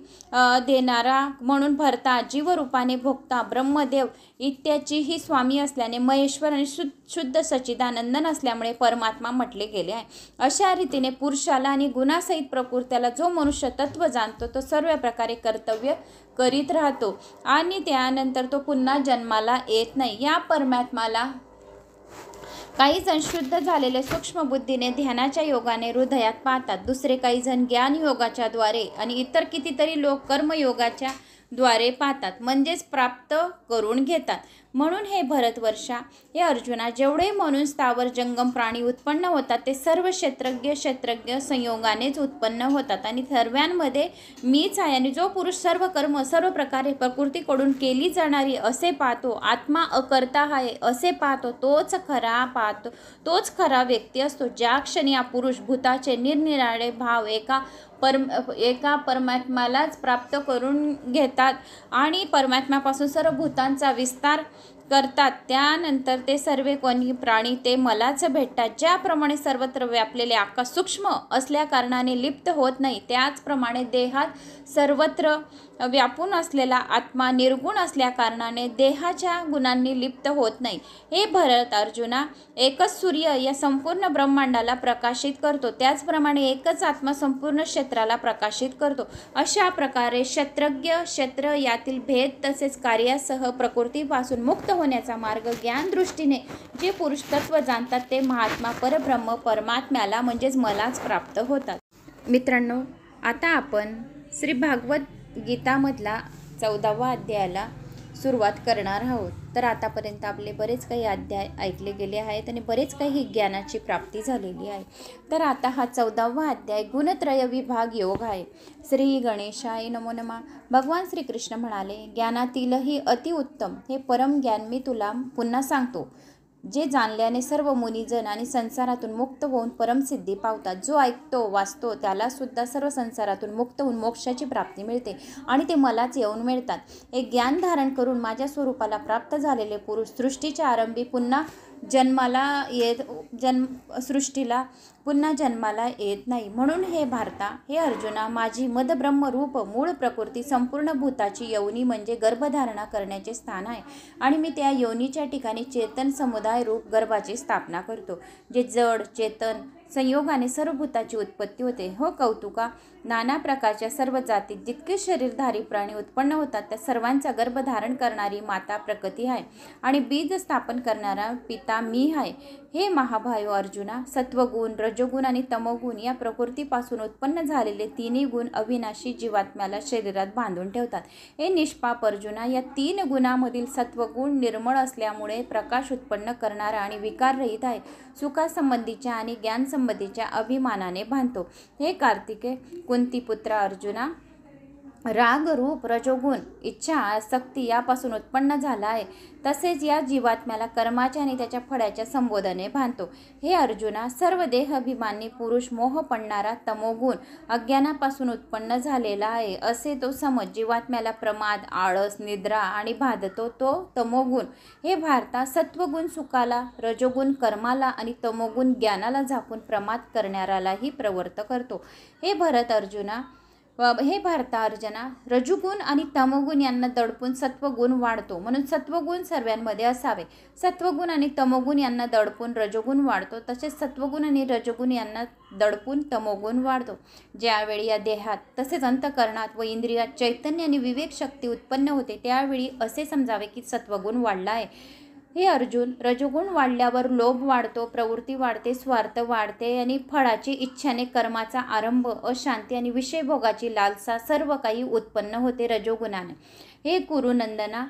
A: देणारा म्हणून भरता, जीवरूपाने भोगता, ब्रह्मदेव इत्याचीही स्वामी असल्याने महेश्वर आणि शुद्ध सच्चिदानंदन असल्यामुळे परमात्मा म्हटले गेले आहे. अशा रीतीने पुरुषाला आणि गुणासहित प्रकृत्याला जो मनुष्य तत्व जाणतो तो सर्व प्रकारे कर्तव्य करीत राहतो आणि त्यानंतर तो पुन्हा जन्माला येत नाही. या परमात्माला काही जण शुद्ध झालेले सूक्ष्म बुद्धीने ध्यानाच्या योगाने हृदयात पाहतात. दुसरे काही जण ज्ञान योगाच्या द्वारे आणि इतर कितीतरी लोक कर्मयोगाच्या द्वारे पाहतात, म्हणजेच प्राप्त करून घेतात. म्हणून हे भरतवर्षा, हे अर्जुना, जेवढे म्हणून स्थावर जंगम प्राणी उत्पन्न होतात ते सर्व क्षेत्रज्ञ संयोगानेच उत्पन्न होतात आणि सर्वांमध्ये मीच आहे. आणि जो पुरुष सर्व कर्म सर्व प्रकारे प्रकृतीकडून केली जाणारी असे पाहतो, आत्मा अकर्ता आहे असे पाहतो, तोच खरा व्यक्ती असतो. ज्या क्षणी हा पुरुष भूताचे निरनिराळे भाव एका परमात्म्यालाच प्राप्त करून घेतात आणि परमात्म्यापासून सर्व भूतांचा विस्तार करतात, त्यानंतर ते सर्व कोणी प्राणी ते मलाच भेटतात. ज्याप्रमाणे सर्वत्र व्यापलेले आकाश सूक्ष्म असल्या कारणाने लिप्त होत नाही, त्याचप्रमाणे देहात सर्वत्र व्यापून असलेला आत्मा निर्गुण असल्या कारणाने देहाच्या गुणांनी लिप्त होत नाही. हे भरत अर्जुना, एकच सूर्य या संपूर्ण ब्रह्मांडाला प्रकाशित करतो, त्याचप्रमाणे एकच आत्मा संपूर्ण क्षेत्राला प्रकाशित करतो. अशा प्रकारे क्षेत्र यातील भेद तसेच कार्यासह प्रकृतीपासून मुक्त होण्याचा मार्ग ज्ञान दृष्टीने जे पुरुष तत्व जाणतात ते महात्मा परब्रह्म परमात्म्याला म्हणजेच मलाच प्राप्त होतात. मित्रांनो, आता आपण श्री भागवत गीतामधला 14वा अध्यायाला सुरुवात करणार आहोत. तर आतापर्यंत आपले बरेच काही अध्याय ऐकले गेले आहेत आणि बरेच काही ज्ञानाची प्राप्ती झालेली आहे. तर आता हा 14वा अध्याय गुणत्रय विभाग योग आहे. श्री गणेशाय नमो नमः. भगवान श्रीकृष्ण म्हणाले, ज्ञानातीलही अतिउत्तम हे परम ज्ञान मी तुला पुन्हा सांगतो. जे जाणल्याने सर्व मुनिजन आणि संसारातून मुक्त होऊन परमसिद्धी पावतात. जो ऐकतो वाचतो त्याला सुद्धा सर्व संसारातून मुक्त होऊन मोक्षाची प्राप्ती मिळते आणि ते मलाच येऊन मिळतात. हे ज्ञान धारण करून माझ्या स्वरूपाला प्राप्त झालेले पुरुष सृष्टीच्या आरंभी सृष्टीला पुन्हा जन्माला येत नाही. म्हणून हे भारता, हे अर्जुना, माझी मदब्रह्म रूप मूळ प्रकृती संपूर्ण भूताची योनी म्हणजे गर्भधारणा करण्याचे स्थान आहे आणि मी त्या योनीच्या ठिकाणी चेतन समुदाय रूप गर्भाची स्थापना करतो, जे जड चेतन संयोगाने सर्व भूताची उत्पत्ती होते. हो कौतुका, नाना प्रकारच्या सर्व जातीत जितके शरीरधारी प्राणी उत्पन्न होतात त्या सर्वांचा गर्भधारण करणारी माता प्रकृती आहे आणि बीज स्थापन करणारा पिता मी आहे. हे महाभायो अर्जुना, सत्वगुण, रजोगुण आणि तमोगुण या प्रकृतीपासून उत्पन्न झालेले तिन्ही गुण अविनाशी जीवात्म्याला शरीरात बांधून ठेवतात. हे निष्पाप अर्जुना, या 3 गुणामधील सत्वगुण निर्मळ असल्यामुळे प्रकाश उत्पन्न करणारा आणि विकाररहित आहे. सुखासंबंधीच्या आणि ज्ञानसंबंधीच्या अभिमानाने बांधतो. हे कार्तिके, कुंतीपुत्रा अर्जुना, राग रूप रजोगुण इच्छा आसक्ती यापासून उत्पन्न झाला आहे. तसेच या जीवात्म्याला कर्माच्या आणि त्याच्या फळाच्या संबोधने बांधतो. हे अर्जुना, सर्व देहाभिमानी पुरुष मोह पडणारा तमोगुण अज्ञानापासून उत्पन्न झालेला आहे असे तो समज. जीवात्म्याला प्रमाद, आळस, निद्रा आणि बाधतो तो तमोगुण. हे भारता, सत्वगुण सुखाला, रजोगुण कर्माला आणि तमोगुण ज्ञानाला झाकून प्रमाद करणाऱ्यालाही प्रवृत्त करतो. हे भारता अर्जुना, रजुगुण आणि तमोगुण यांना दडपून सत्वगुण वाढतो, म्हणून सत्वगुण सर्वांमध्ये असावे. सत्वगुण आणि तमोगुण यांना दडपून रजोगुण वाढतो, तसेच सत्वगुण आणि रजोगुण यांना दडपून तमोगुण वाढतो. ज्यावेळी या देहात तसेच अंतःकरणात व इंद्रियात चैतन्य आणि विवेक शक्ती उत्पन्न होते त्यावेळी असे समजावे की सत्वगुण वाढला आहे. हे अर्जुन, रजोगुण वाढल्यावर लोभ वाढतो, प्रवृत्ती वाढते, स्वार्थ वाढते आणि फळाची इच्छाने कर्माचा आरंभ, अशांती आणि विषयभोगाची लालसा सर्व काही उत्पन्न होते रजोगुणाने. हे कुरुनंदना,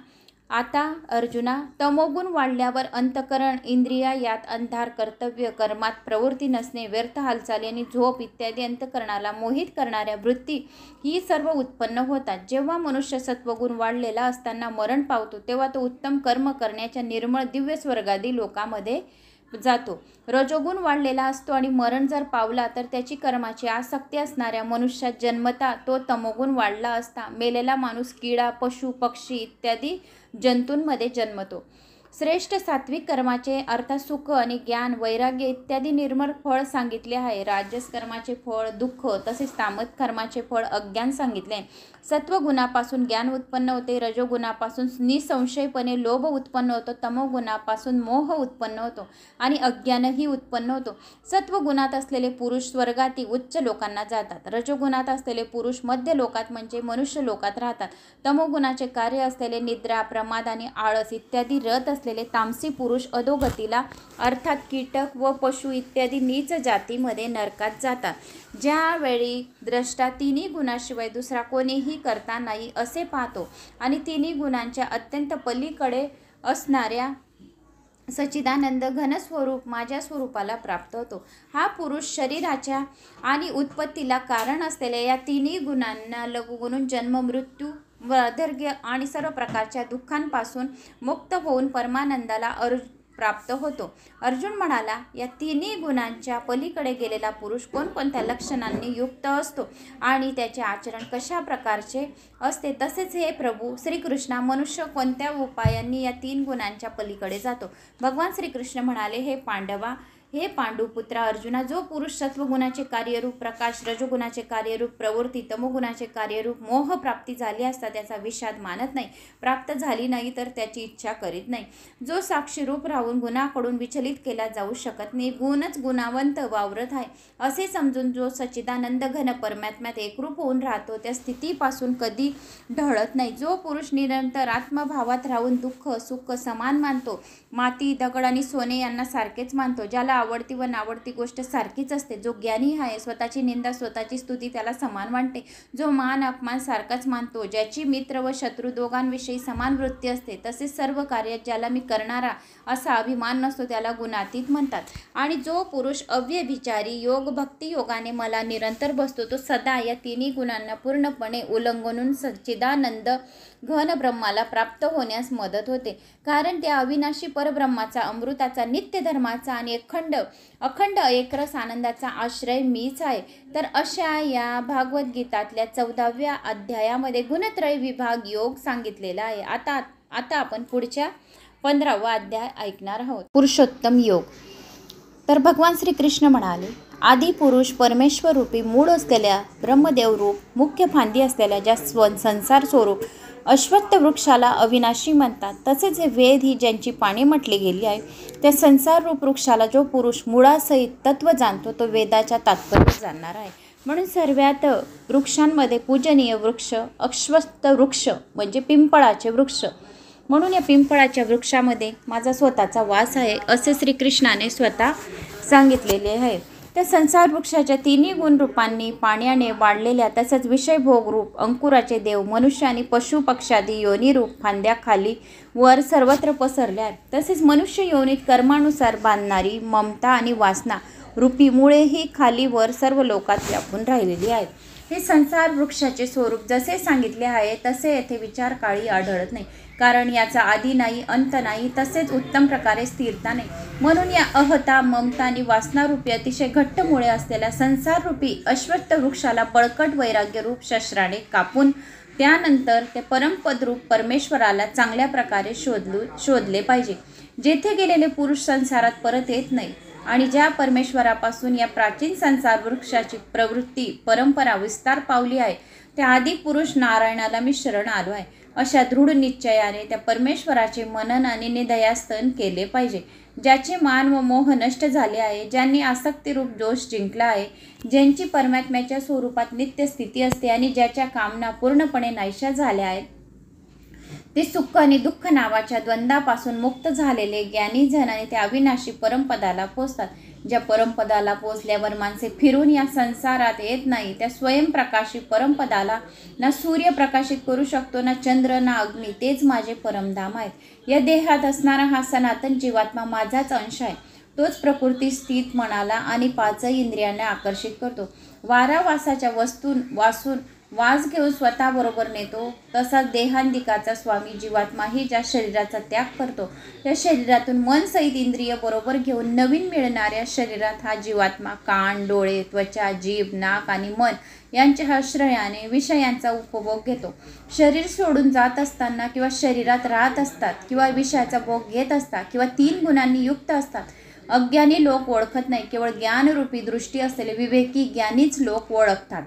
A: आता अर्जुना, तमोगुण वाढल्यावर अंतकरण, इंद्रिया यात अंधार, कर्तव्य, कर्मात प्रवृत्ती नसणे, व्यर्थ हालचाली आणि झोप इत्यादी अंतकरणाला मोहित करणाऱ्या वृत्ती ही सर्व उत्पन्न होतात. जेव्हा मनुष्य सत्वगुण वाढलेला असताना मरण पावतो तेव्हा तो उत्तम कर्म करण्याच्या निर्मळ दिव्य स्वर्गादी लोकामध्ये जातो. रजोगुण वाढलेला असतो आणि मरण जर पावला तर त्याची कर्माची आसक्ती असणाऱ्या मनुष्यात जन्मता तो तमोगुण वाढला असता मेलेला माणूस किडा, पशु, पक्षी इत्यादी जंतूंमध्ये जन्मतो. श्रेष्ठ सात्विक कर्माचे अर्थात सुख आणि ज्ञान, वैराग्य इत्यादी निर्मळ फळ सांगितले आहे. राजस कर्माचे फळ दुःख, तसेच तामस कर्माचे फळ अज्ञान सांगितले. सत्वगुणापासून ज्ञान उत्पन्न होते, रजोगुणापासून निसंशयपणे लोभ उत्पन्न होतो, तमोगुणापासून मोह उत्पन्न होतो आणि अज्ञानही उत्पन्न होतो. सत्वगुणात असलेले पुरुष स्वर्गाती उच्च लोकांना जातात. रजोगुणात असलेले पुरुष मध्य लोकात म्हणजे मनुष्य लोकात राहतात. तमोगुणाचे कार्य असलेले निद्रा, प्रमाद आणि आळस इत्यादी रत असलेले तामसी पुरुष अधोगतीला अर्थात कीटक व पशु इत्यादी नीच जातीमध्ये नरकात जातात. ज्यावेळी द्रष्टा तिन्ही गुणाशिवाय दुसरा कोणीही करता नाही असे पाहतो आणि तिन्ही गुणांच्या अत्यंत पलीकडे असणाऱ्या सच्चिदानंद घनस्वरूप माझ्या स्वरूपाला प्राप्त होतो. हा पुरुष शरीराच्या आणि उत्पत्तीला कारण असलेल्या या तिन्ही गुणांना लघुगुणून जन्म, मृत्यू, वार्धक्य आणि सर्व प्रकारच्या दुःखांपासून मुक्त होऊन परमानंदाला प्राप्त होतो. अर्जुन म्हणाला, या तिन्ही गुणांच्या पलीकडे गेलेला पुरुष कोणकोणत्या लक्षणांनी युक्त असतो आणि त्याचे आचरण कशा प्रकारचे असते. तसेच हे प्रभू श्रीकृष्णा, मनुष्य कोणत्या उपायांनी या 3 गुणांच्या पलीकडे जातो. भगवान श्रीकृष्ण म्हणाले, हे पांडवा, हे पांडुपुत्रा अर्जुना, जो पुरुष सत्वगुणाचे कार्यरूप प्रकाश, रजोगुणाचे कार्यरूप प्रवृत्ती, तमोगुणाचे कार्यरूप मोह प्राप्ती झाली असता त्याचा विषाद मानत नाही, प्राप्त झाली नाही तर त्याची इच्छा करीत नाही, जो साक्षीरूप राहून गुणाकडून विचलित केला जाऊ शकत नाही, गुणच गुणावंत वावरत आहे असे समजून जो सच्चिदानंद घन परमात्म्यात एकरूप होऊन राहतो त्या स्थितीपासून कधी ढळत नाही, जो पुरुष निरंतर आत्मभावात राहून दुःख सुख समान मानतो, माती, दगड आणि सोने यांना सारखेच मानतो, ज्याला आवडती व नावडती गोष्ट सारखीच असते. जो ज्ञानी आहे स्वतःची निंदा स्वतःची स्तुती त्याला समान वाटते. जो मान अपमान सारखाच मानतो, ज्याची मित्र व शत्रू दोघांविषयी समान वृत्ती असते, तसेच सर्व कार्यात ज्याला मी करणारा असा अभिमान नसतो त्याला गुणातीत म्हणतात. आणि जो पुरुष अव्यभिचारी योग भक्ती योगाने मला निरंतर बसतो तो सदा या तिन्ही गुणांना पूर्णपणे उल्लंघून सच्चिदानंद घन ब्रह्माला प्राप्त होण्यास मदत होते. कारण त्या अविनाशी परब्रह्माचा अमृताचा नित्य धर्माचा आणि अखंड एकरस आनंदाचा आश्रय मीच आहे. तर अशा या भागवद्गीतातल्या 14व्या अध्यायामध्ये गुणत्रय विभाग योग सांगितलेला आहे. आता आपण पुढच्या 15वा अध्याय ऐकणार आहोत, पुरुषोत्तम योग. तर भगवान श्रीकृष्ण म्हणाले, आदी पुरुष परमेश्वर रूपी मूळ असलेल्या ब्रह्मदेव रूप मुख्य फांदी असलेल्या ज्या संसार स्वरूप अश्वत्थ वृक्षाला अविनाशी म्हणतात, तसेच हे वेद ही ज्यांची पाने म्हटली गेली आहे त्या संसार रूप वृक्षाला जो पुरुष मुळासहित तत्व जाणतो तो वेदाच्या तात्पर्य जाणणार आहे. म्हणून सर्वात वृक्षांमध्ये पूजनीय वृक्ष अश्वत्थ वृक्ष म्हणजे पिंपळाचे वृक्ष. म्हणून या पिंपळाच्या वृक्षामध्ये माझा स्वतःचा वास आहे असे श्रीकृष्णाने स्वतः सांगितलेले आहे. त्या संसार वृक्षाच्या तिन्ही गुण रूपांनी पाण्याने वाढलेल्या तसंच विषयभोग रूप अंकुराचे देव मनुष्य आणि पशु पक्षादी योनी रूप फांद्या खाली वर सर्वत्र पसरल्या आहेत. तसेच मनुष्य योनीत कर्मानुसार बांधणारी ममता आणि वासना रूपी मुळेही खाली वर सर्व लोकात व्यापून राहिलेली आहेत. हे संसार वृक्षाचे स्वरूप जसे सांगितले आहे तसे येथे विचार काळी आढळत नाही, कारण याचा आदी नाही अंत नाही, तसेच उत्तम प्रकारे स्थिरता नाही. म्हणून या अहता ममता आणि वासनारूपी अतिशय घट्ट मुळे असलेल्या संसाररूपी अश्वत्थ वृक्षाला बळकट वैराग्य रूप शस्त्राने कापून त्यानंतर ते परमपदरूप परमेश्वराला चांगल्या प्रकारे शोधले पाहिजे, जेथे गेलेले पुरुष संसारात परत येत नाही. आणि ज्या परमेश्वरापासून या प्राचीन संसार वृक्षाची प्रवृत्ती परंपरा विस्तार पावली आहे त्या आदी पुरुष नारायणाला मी शरण आलो आहे अशा दृढ निश्चयाने त्या परमेश्वराचे मनन आणि निधयास्तन केले पाहिजे. ज्याचे मान व मोह नष्ट झाले आहे, ज्यांनी आसक्तीरूप दोष जिंकला आहे, ज्यांची परमात्म्याच्या स्वरूपात नित्य स्थिती असते आणि ज्याच्या कामना पूर्णपणे नाहीशा झाल्या आहेत, ते सुख आणि दुःख नावाच्या द्वंद्वापासून मुक्त झालेले ज्ञानी जन आणि त्या अविनाशी परमपदाला पोचतात. ज्या परमपदाला पोचल्यावर माणसे फिरून या संसारात येत नाही त्या स्वयंप्रकाशी परमपदाला ना सूर्य प्रकाशित करू शकतो ना चंद्र ना अग्नी, तेच माझे परमधाम आहेत. या देहात असणारा हा सनातन जीवात्मा माझाच अंश आहे. तोच प्रकृती स्थित मनाला आणि 5 इंद्रियांना आकर्षित करतो. वारा वासाच्या वासून वास घेऊन स्वतःबरोबर नेतो, तसाच देहांतिकाचा स्वामी जीवात्माही ज्या शरीराचा त्याग करतो त्या शरीरातून मन सहित इंद्रिय बरोबर घेऊन नवीन मिळणाऱ्या शरीरात हा जीवात्मा कान डोळे त्वचा जीभ नाक आणि मन यांच्या आश्रयाने विषयांचा उपभोग घेतो. शरीर सोडून जात असताना किंवा शरीरात राहत असतात किंवा विषयाचा भोग घेत असतात किंवा 3 गुणांनी युक्त असतात. अज्ञानी लोक ओळखत नाही, केवळ ज्ञानरूपी दृष्टी असलेले विवेकी ज्ञानीच लोक ओळखतात.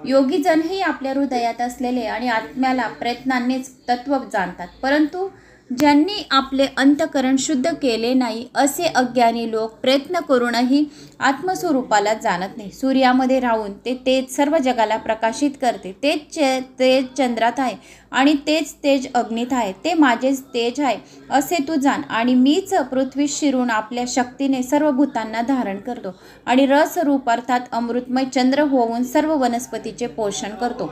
A: योगीजनही आपल्या हृदयात असलेले आणि आत्म्याला प्रयत्नांनीच तत्व जाणतात, परंतु ज्यांनी आपले अंतःकरण शुद्ध केले नाही असे अज्ञानी लोक प्रयत्न करूनही आत्मस्वरूपाला जाणत नाही. सूर्यामध्ये राहून ते तेज सर्व जगाला प्रकाशित करते, तेच तेज चंद्रात आहे आणि तेच तेज अग्नीत आहे, ते माझेच तेज आहे असे तू जाण. आणि मीच पृथ्वी शिरून आपल्या शक्तीने सर्व भूतांना धारण करतो आणि रसरूप अर्थात अमृतमय चंद्र होऊन सर्व वनस्पतीचे पोषण करतो.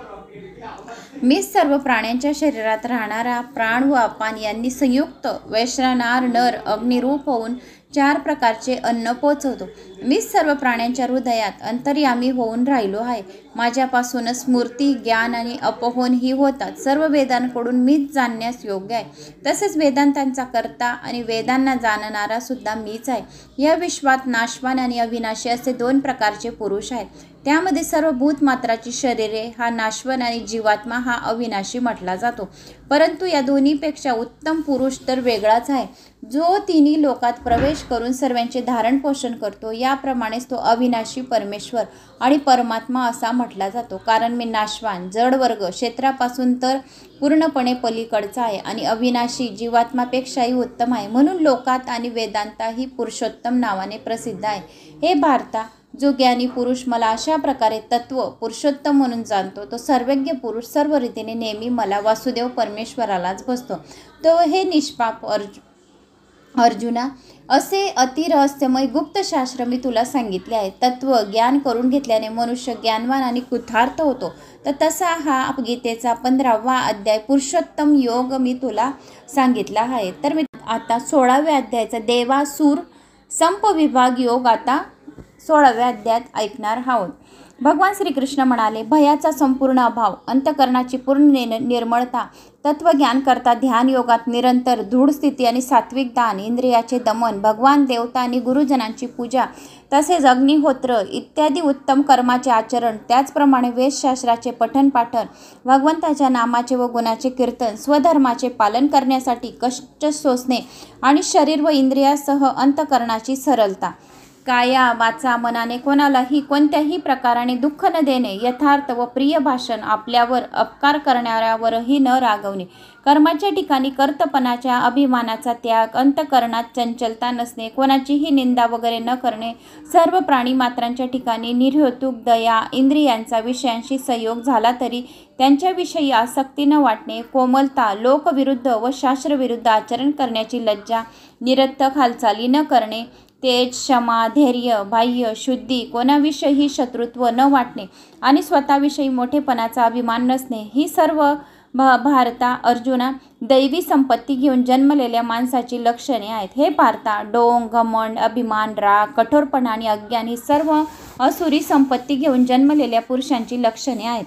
A: मीच सर्व प्राण्यांच्या शरीरात राहणारा प्राण व अपान यांनी संयुक्त वैश्वानर नर अग्निरूप होऊन 4 प्रकारचे अन्न पोचवतो. मीच सर्व प्राण्यांच्या हृदयात अंतर्यामी होऊन राहिलो आहे. माझ्यापासूनच स्मृती ज्ञान आणि अपहोन ही होतात. सर्व वेदांकडून मीच जाणण्यास योग्य आहे. तसेच वेदांतांचा कर्ता आणि वेदांना जाणणारा सुद्धा मीच आहे. या विश्वात नाशवान आणि अविनाशी असे 2 प्रकारचे पुरुष आहेत. त्यामध्ये सर्व भूतमात्राची शरीरे हा नाशवान आणि जीवात्मा हा अविनाशी म्हटला जातो. परंतु या दोन्हीपेक्षा उत्तम पुरुष तर वेगळाच आहे, जो तिन्ही लोकात प्रवेश करून सर्वांचे धारण पोषण करतो. याप्रमाणेच तो अविनाशी परमेश्वर आणि परमात्मा असा म्हटला जातो. कारण मी नाशवान जडवर्ग क्षेत्रापासून तर पूर्णपणे पलीकडचा आहे आणि अविनाशी जीवात्मापेक्षाही उत्तम आहे. म्हणून लोकात आणि वेदांताही पुरुषोत्तम नावाने प्रसिद्ध आहे. हे भारता, जो ज्ञानी पुरुष मला अशा प्रकारे तत्व पुरुषोत्तम म्हणून जाणतो तो सर्वज्ञ पुरुष सर्व रीतीने नेहमी मला वासुदेव परमेश्वरालाच बसतो. तो हे निष्पाप अर्जुना, असे अतिरहस्यमय गुप्तशास्त्र मी तुला सांगितले आहे. तत्व ज्ञान करून घेतल्याने मनुष्य ज्ञानवान आणि कृतार्थ होतो. तर तसा हा गीतेचा 15वा अध्याय पुरुषोत्तम योग मी तुला सांगितला आहे. तर मी आता 16व्या अध्यायाचा देवासुर संपविभाग योग आता 16व्या अध्यायात ऐकणार आहोत. भगवान श्रीकृष्ण म्हणाले, भयाचा संपूर्ण अभाव, अंतकरणाची पूर्ण निर्मळता, तत्वज्ञान करता ध्यान योगात निरंतर दृढ स्थिती आणि सात्विक दान, इंद्रियाचे दमन, भगवान देवता आणि गुरुजनांची पूजा, तसेच अग्निहोत्र इत्यादी उत्तम कर्माचे आचरण, त्याचप्रमाणे वेदशास्त्राचे पठण पाठन, भगवंताच्या नामाचे व गुणाचे कीर्तन, स्वधर्माचे पालन करण्यासाठी कष्ट सोसणे आणि शरीर व इंद्रियासह अंतकरणाची सरलता, काया वाचा मनाने कोणालाही कोणत्याही प्रकाराने दुःख न देणे, यथार्थ व प्रिय भाषण, आपल्यावर अपकार करणाऱ्यावरही न रागवणे, कर्माच्या ठिकाणी कर्तपणाच्या अभिमानाचा त्याग, अंतकरणात चंचलता नसणे, कोणाचीही निंदा वगैरे न करणे, सर्व प्राणीमात्रांच्या ठिकाणी निर्हेतुक दया, इंद्रियांचा विषयांशी संयोग झाला तरी त्यांच्याविषयी आसक्ती न वाटणे, कोमलता, लोकविरुद्ध व शास्त्रविरुद्ध आचरण करण्याची लज्जा, निरर्थक हालचाली न करणे, तेज, क्षमा, धैर्य, बाह्य शुद्धी, कोणाविषयी शत्रुत्व न वाटणे आणि स्वतःविषयी मोठेपणाचा अभिमान नसणे, ही सर्व भारता अर्जुना दैवी संपत्ती घेऊन जन्मलेल्या माणसाची लक्षणे आहेत. हे पार्था, डोंग, घमंड, अभिमान, राग, कठोरपणा आणि अज्ञान ही सर्व असुरी संपत्ती घेऊन जन्मलेल्या पुरुषांची लक्षणे आहेत.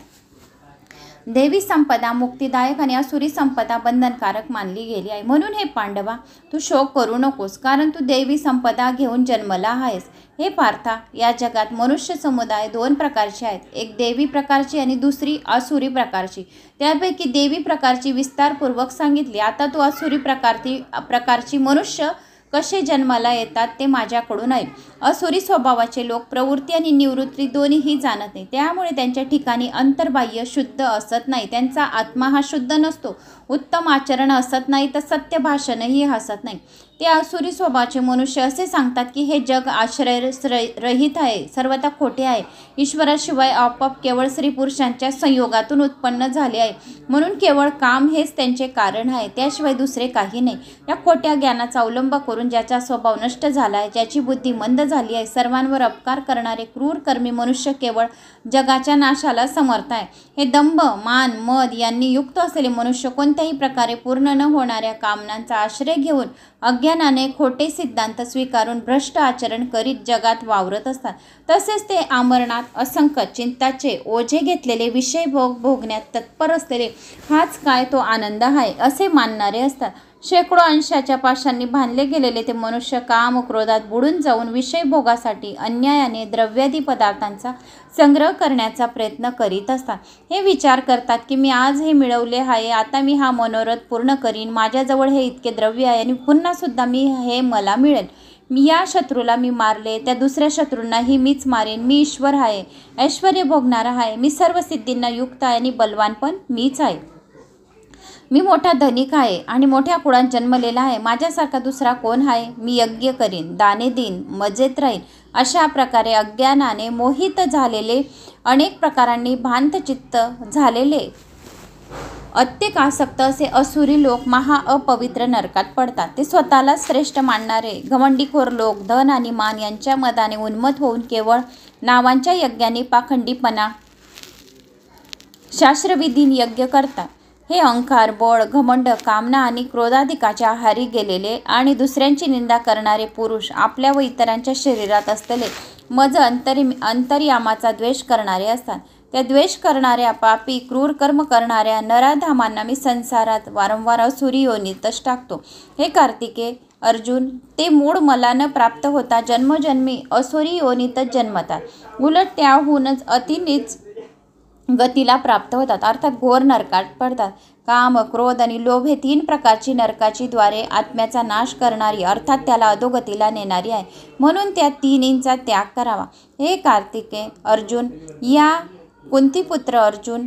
A: देवी संपदा मुक्तिदायक आणि असुरी संपदा बंधनकारक मानली गेली आहे. म्हणून हे पांडवा, तू शोक करू नकोस, कारण तू देवी संपदा घेऊन जन्मला आहेस. हे पार्था, या जगात मनुष्य समुदाय 2 प्रकारचे आहेत, एक देवी प्रकारची आणि दुसरी असुरी प्रकारची. त्यापैकी देवी प्रकारची विस्तारपूर्वक सांगितली. आता तू असुरी प्रकारची मनुष्य कसे जन्माला येतात ते माझ्याकडून आहे. असुरी स्वभावाचे लोक प्रवृत्ती आणि निवृत्ती दोन्हीही जाणत नाही, त्यामुळे त्यांच्या ठिकाणी अंतर्बाह्य शुद्ध असत नाही, त्यांचा आत्मा हा शुद्ध नसतो, उत्तम आचरण असत नाही, तर सत्य भाषणही असत नाही. ते असुरी स्वभावाचे मनुष्य असे सांगतात की हे जग आश्रयरहित आहे, सर्वथा खोटे आहे, ईश्वराशिवाय आपोआप केवळ स्त्री पुरुषांच्या संयोगातून उत्पन्न झाले आहे, म्हणून केवळ काम हेच त्यांचे कारण आहे, त्याशिवाय दुसरे काही नाही. या खोट्या ज्ञानाचा अवलंब करून ज्याचा स्वभाव नष्ट झाला आहे, ज्याची बुद्धी मंद झाली आहे, सर्वांवर अपकार करणारे क्रूर कर्मी मनुष्य केवळ जगाच्या नाशाला समर्थ आहे. हे दंभ, मान, मद यांनी युक्त असलेले मनुष्य कोणत्याही प्रकारे पूर्ण न होणाऱ्या कामनांचा आश्रय घेऊन अज्ञानाने खोटे सिद्धांत स्वीकारून भ्रष्ट आचरण करीत जगात वावरत असतात. तसेच ते आमरणात असंख्य चिंताचे ओझे घेतलेले विषय भोगण्यात तत्पर असलेले हाच काय तो आनंद आहे असे मानणारे असतात. शेकडो अंशाच्या पाशांनी बांधले गेलेले ते मनुष्य काम क्रोधात बुडून जाऊन विषय भोगासाठी अन्यायाने द्रव्यादी पदार्थांचा संग्रह करण्याचा प्रयत्न करीत असतात. हे विचार करतात की मी आज हे मिळवले आहे, आता मी हा मनोरथ पूर्ण करीन, माझ्याजवळ हे इतके द्रव्य आहे आणि पुन्हा सुद्धा हे मला मिळेल. या शत्रूला मी मारले, त्या दुसऱ्या शत्रूंनाही मीच मारेन, मी ईश्वर आहे, ऐश्वर्य भोगणारा आहे, मी सर्व सिद्धींना युक्त आहे आणि बलवान पण मीच आहे, मी मोठा धनिक आहे आणि मोठ्या कुळात जन्मलेला आहे, माझ्यासारखा दुसरा कोण आहे, मी यज्ञ करीन, दाने देईन, मजेत राहीन. अशा प्रकारे अज्ञानाने मोहित झालेले, अनेक प्रकारांनी भांतचित्त झालेले, अत्यंत आसक्त असे असुरी लोक महा अपवित्र नरकात पडतात. ते स्वतःला श्रेष्ठ मानणारे घमंडीखोर लोक धन आणि मान यांच्या मदाने उन्मत्त होऊन केवळ नावांच्या यज्ञाने पाखंडीपणा शास्त्रविधीन यज्ञ करतात. हे अहंकार, बळ, घमंड, कामना आणि क्रोधाधिकाच्या आहारी गेलेले आणि दुसऱ्यांची निंदा करणारे पुरुष आपल्या व इतरांच्या शरीरात असलेले मज अंतर्यामाचा द्वेष करणारे असतात. त्या द्वेष करणाऱ्या, पापी, क्रूर कर्म करणाऱ्या नराधामांना मी संसारात वारंवार असुरी योनीतच टाकतो. हे कार्तिके, अर्जुन, ते मूळ मला न प्राप्त होता जन्मजन्मी असुरी योनीतच जन्मतात, उलट त्याहूनच अतिनीच गतीला प्राप्त होतात, अर्थात घोर नरकात पडतात. काम, क्रोध आणि लोभ हे 3 प्रकारची नरकाची द्वारे आत्म्याचा नाश करणारी, अर्थात त्याला अधोगतीला नेणारी आहे, म्हणून त्या 3 त्याग करावा. हे कार्तिके, अर्जुन, या कुंतीपुत्र अर्जुन,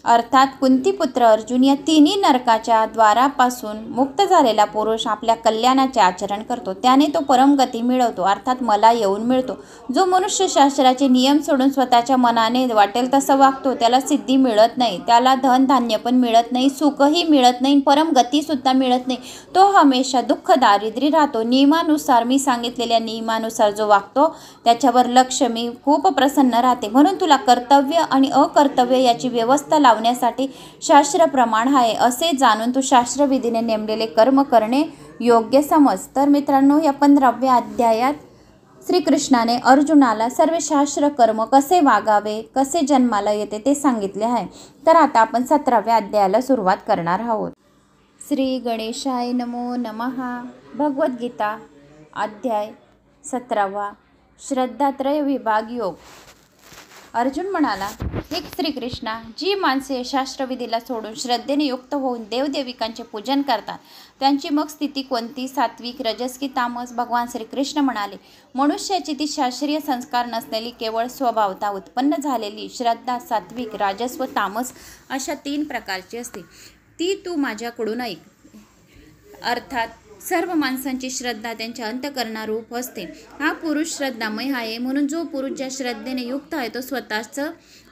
A: अर्थात कुंतीपुत्र अर्जुन या तिन्ही नरकाच्या द्वारापासून मुक्त झालेला पुरुष आपल्या कल्याणाचे आचरण करतो, त्याने तो परमगती मिळवतो, अर्थात मला येऊन मिळतो. जो मनुष्य शास्त्राचे नियम सोडून स्वतःच्या मनाने वाटेल तसं वागतो त्याला सिद्धी मिळत नाही, त्याला धन धान्य पण मिळत नाही, सुखही मिळत नाही, परमगतीसुद्धा मिळत नाही. तो हमेशा दुःख दारिद्र्य राहतो. नियमानुसार, मी सांगितलेल्या नियमानुसार जो वागतो त्याच्यावर लक्ष मी खूप प्रसन्न राहते. म्हणून तुला कर्तव्य आणि अकर्तव्य याची व्यवस्था लावण्यासाठी शास्त्र प्रमाण आहे असे जाणून तू शास्त्रविधीने नेमलेले कर्म करणे योग्य समज. तर मित्रांनो, या 15व्या अध्यायात श्रीकृष्णाने अर्जुनाला सर्व शास्त्र कर्म कसे वागावे, कसे जन्माला येते ते सांगितले आहे. तर आता आपण 17व्या अध्यायाला सुरुवात करणार आहोत. श्री गणेशाय नमो नमः. भगवद्गीता अध्याय 17वा. श्रद्धात्रय विभाग योग. अर्जुन म्हणाला, हे श्रीकृष्णा, जी माणसे शास्त्रविधीला सोडून श्रद्धेने युक्त होऊन देवदेविकांचे पूजन करतात त्यांची मग स्थिती कोणती, सात्विक, रजस की तामस? भगवान श्रीकृष्ण म्हणाले, मनुष्याची ती शास्त्रीय संस्कार नसलेली केवळ स्वभावता उत्पन्न झालेली श्रद्धा सात्विक, राजस व तामस अशा 3 प्रकारची असते. ती तू माझ्याकडून ऐक. अर्थात सर्व माणसांची श्रद्धा त्यांच्या अंतःकरणारूप असते. हा पुरुष श्रद्धामय आहे, म्हणून जो पुरुष ज्या श्रद्धेने युक्त आहे तो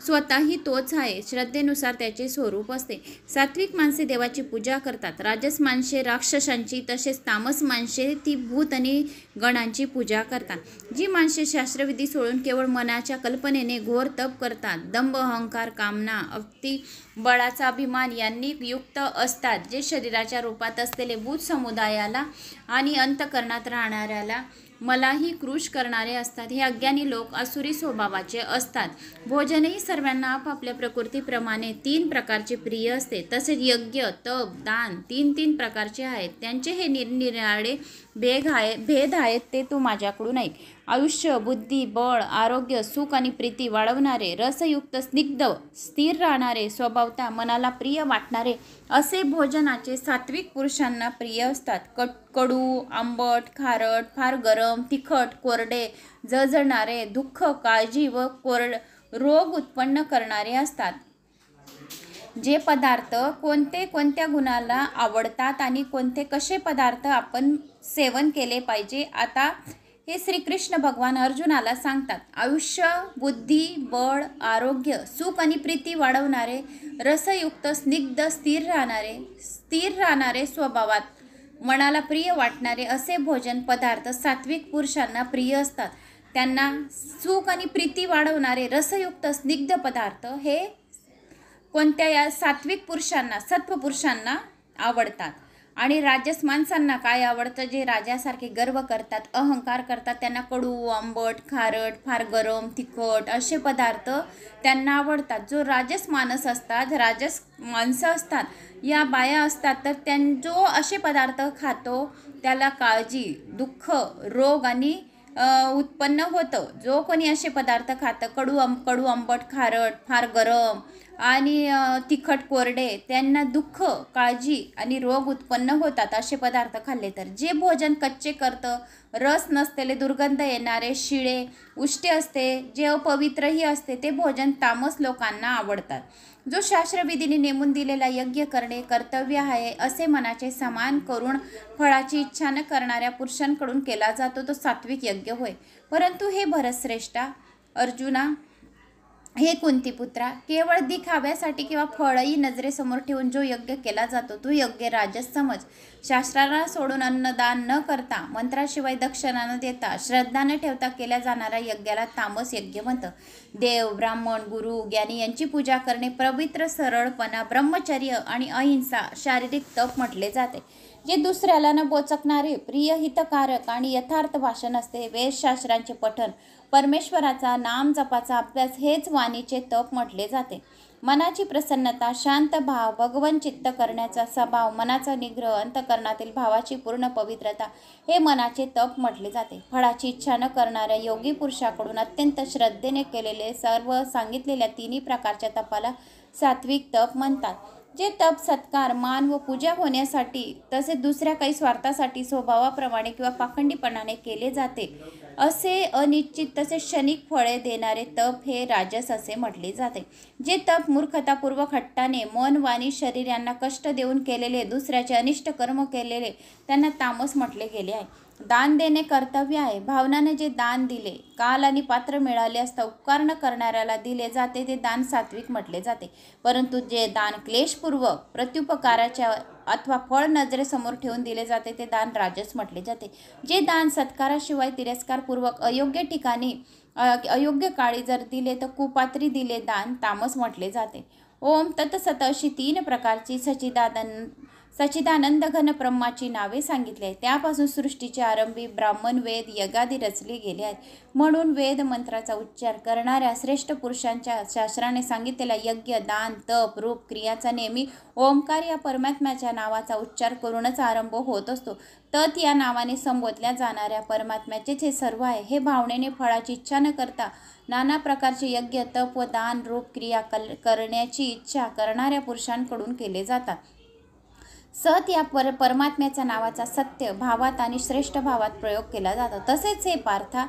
A: स्वतःही तोच आहे. श्रद्धेनुसार त्याचे स्वरूप असते. सात्विक माणसे देवाची पूजा करतात, राजस माणसे राक्षसांची, तसेच तामस माणसे ती भूत आणि गणांची पूजा करतात. जी माणसे शास्त्रविधी सोडून केवळ मनाच्या कल्पनेने घोर तप करतात, दंभ, अहंकार, कामना, अति बळाचा अभिमान यांनी युक्त असतात, जे शरीराच्या रूपात असलेले भूत समुदायाला आणि अंतःकरणात राहणाऱ्याला मलाही कृश करणारे असतात. हे अज्ञानी लोक आसुरी स्वभावाचे असतात. भोजनही सर्वांना आपापल्या प्रकृतीप्रमाणे 3 प्रकारचे प्रिय असते. तसेच यज्ञ, तप, दान 3 प्रकारचे आहेत. त्यांचे हे निरनिराळे भेद आहेत ते तू माझ्याकडून ऐक. आयुष्य, बुद्धी, बळ, आरोग्य, सुख आणि प्रीती वाढवणारे, रसयुक्त, स्निग्ध, स्थिर राहणारे, स्वभावता मनाला प्रिय वाटणारे असे भोजनाचे सात्विक पुरुषांना प्रिय असतात. कडू, आंबट, खारट, फार गरम, तिखट, कोरडे, जळजळणारे, दुःख, काळजी व रोग उत्पन्न करणारे असतात. जे पदार्थ कोणत्या गुणाला आवडतात आणि कोणते कसे पदार्थ आपण सेवन केले पाहिजे, आता हे श्रीकृष्ण भगवान अर्जुनाला सांगतात. आयुष्य, बुद्धी, बळ, आरोग्य, सुख आणि प्रीती वाढवणारे, रसयुक्त, स्निग्ध, स्थिर राहणारे, स्वभावात मनाला प्रिय वाटणारे असे भोजन पदार्थ सात्विक पुरुषांना प्रिय असतात. त्यांना सुख आणि प्रीती वाढवणारे रसयुक्त स्निग्ध पदार्थ हे कोणत्या या सात्विक पुरुषांना, सत्व पुरुषांना आवडतात. आणि राजस माणसांना काय आवडतं? जे राजासारखे गर्व करतात, अहंकार करतात, त्यांना कडू, आंबट, खारट, फार गरम, तिखट असे पदार्थ त्यांना आवडतात. जो राजस माणस असतात, राजस माणसं असतात, या बाया असतात, तर जो असे पदार्थ खातो त्याला काळजी, दुःख, रोग आणि उत्पन्न होतं. जो कोणी असे पदार्थ खातं, कडू, आंबट, खारट, फार गरम आणि तिखट, कोरडे, त्यांना दुःख, काळजी आणि रोग उत्पन्न होतात असे पदार्थ खाल्ले तर. जे भोजन कच्चे करतं, रस नसलेले, दुर्गंध येणारे, शिळे, उष्टे असते, जे अपवित्रही असते, ते भोजन तामस लोकांना आवडतात. जो शास्त्रविधीने नेमून दिलेला यज्ञ करणे कर्तव्य आहे असे मनाचे समान करून फळाची इच्छा न करणाऱ्या पुरुषांकडून केला जातो तो सात्विक यज्ञ होय. परंतु हे भरतश्रेष्ठा अर्जुना, हे कुंतीपुत्रा, केवळ दिखाव्यासाठी किंवा फळही नजरेसमोर ठेवून जो यज्ञ केला जातो तो यज्ञ राजस समज. शास्त्राला सोडून अन्नदान न करता, मंत्राशिवाय दक्षिणा न देता, श्रद्धा न ठेवता केल्या जाणाऱ्या यज्ञाला तामस यज्ञ म्हणतं. देव, ब्राह्मण, गुरु, ज्ञानी यांची पूजा करणे पवित्र, सरळपणा, ब्रह्मचर्य आणि अहिंसा, शारीरिक तप म्हटले जाते. जे दुसऱ्याला न बोचकणारे, प्रिय, हितकारक आणि यथार्थ भाषण असते. वेदशास्त्रांचे पठन, परमेश्वराचा नाम जपाचा अभ्यास हेच वाणीचे तप म्हटले जाते. मनाची प्रसन्नता, शांत भाव, भगवन चित्त करण्याचा स्वभाव, मनाचा निग्रह, अंतःकरणातील भावाची पूर्ण पवित्रता हे मनाचे तप म्हटले जाते. फळाची इच्छा न करणाऱ्या योगी पुरुषाकडून अत्यंत श्रद्धेने केलेले सर्व सांगितलेल्या 3 प्रकारच्या तपाला सात्विक तप म्हणतात. जे तप सत्कार, मान व पूजा होण्यासाठी तसेच दुसऱ्या काही स्वार्थासाठी स्वभावाप्रमाणे किंवा पाखंडीपणाने केले जाते असे अनिश्चित तसेच क्षणिक फळे देणारे तप हे राजस असे म्हटले जाते. जे तप मूर्खतापूर्वक हट्टाने मन वाणी शरीर यांना कष्ट देऊन केलेले, दुसऱ्याचे अनिष्ट कर्म केलेले, त्यांना तामस म्हटले गेले आहे. दान देणे कर्तव्य आहे. भावनाने जे दान दिले, काल आणि पात्र मिळाले असता उपकार न करणाऱ्याला दिले जाते ते दान सात्विक म्हटले जाते. परंतु जे दान क्लेशपूर्वक प्रत्युपकाराच्या अथवा फळ नजरेसमोर ठेवून दिले जाते ते दान राजस म्हटले जाते. जे दान सत्काराशिवाय तिरस्कारपूर्वक अयोग्य ठिकाणी अयोग्य काळी जर दिले तर कुपात्री दिले दान तामस म्हटले जाते. ओम तत्सत अशी 3 प्रकारची सच्चिदानंद घन ब्रह्माची नावे सांगितली आहेत. त्यापासून सृष्टीचे आरंभी ब्राह्मण वेद यगादी रचले गेले आहेत. म्हणून वेद मंत्राचा उच्चार करणाऱ्या श्रेष्ठ पुरुषांच्या शास्त्राने सांगितलेला यज्ञ, दान, तप, रूप, क्रियाचा नेहमी ओंकार या परमात्म्याच्या नावाचा उच्चार करूनच आरंभ होत असतो. तत् या नावाने संबोधल्या जाणाऱ्या परमात्म्याचेच हे सर्व आहे. हे भावनेने फळाची इच्छा न करता नाना प्रकारचे यज्ञ, तप व दान रूप क्रिया करण्याची इच्छा करणाऱ्या पुरुषांकडून केले जातात. सत या परमात्म्याच्या नावाचा सत्य भावात आणि श्रेष्ठ भावात प्रयोग केला जातो. तसेच हे पार्था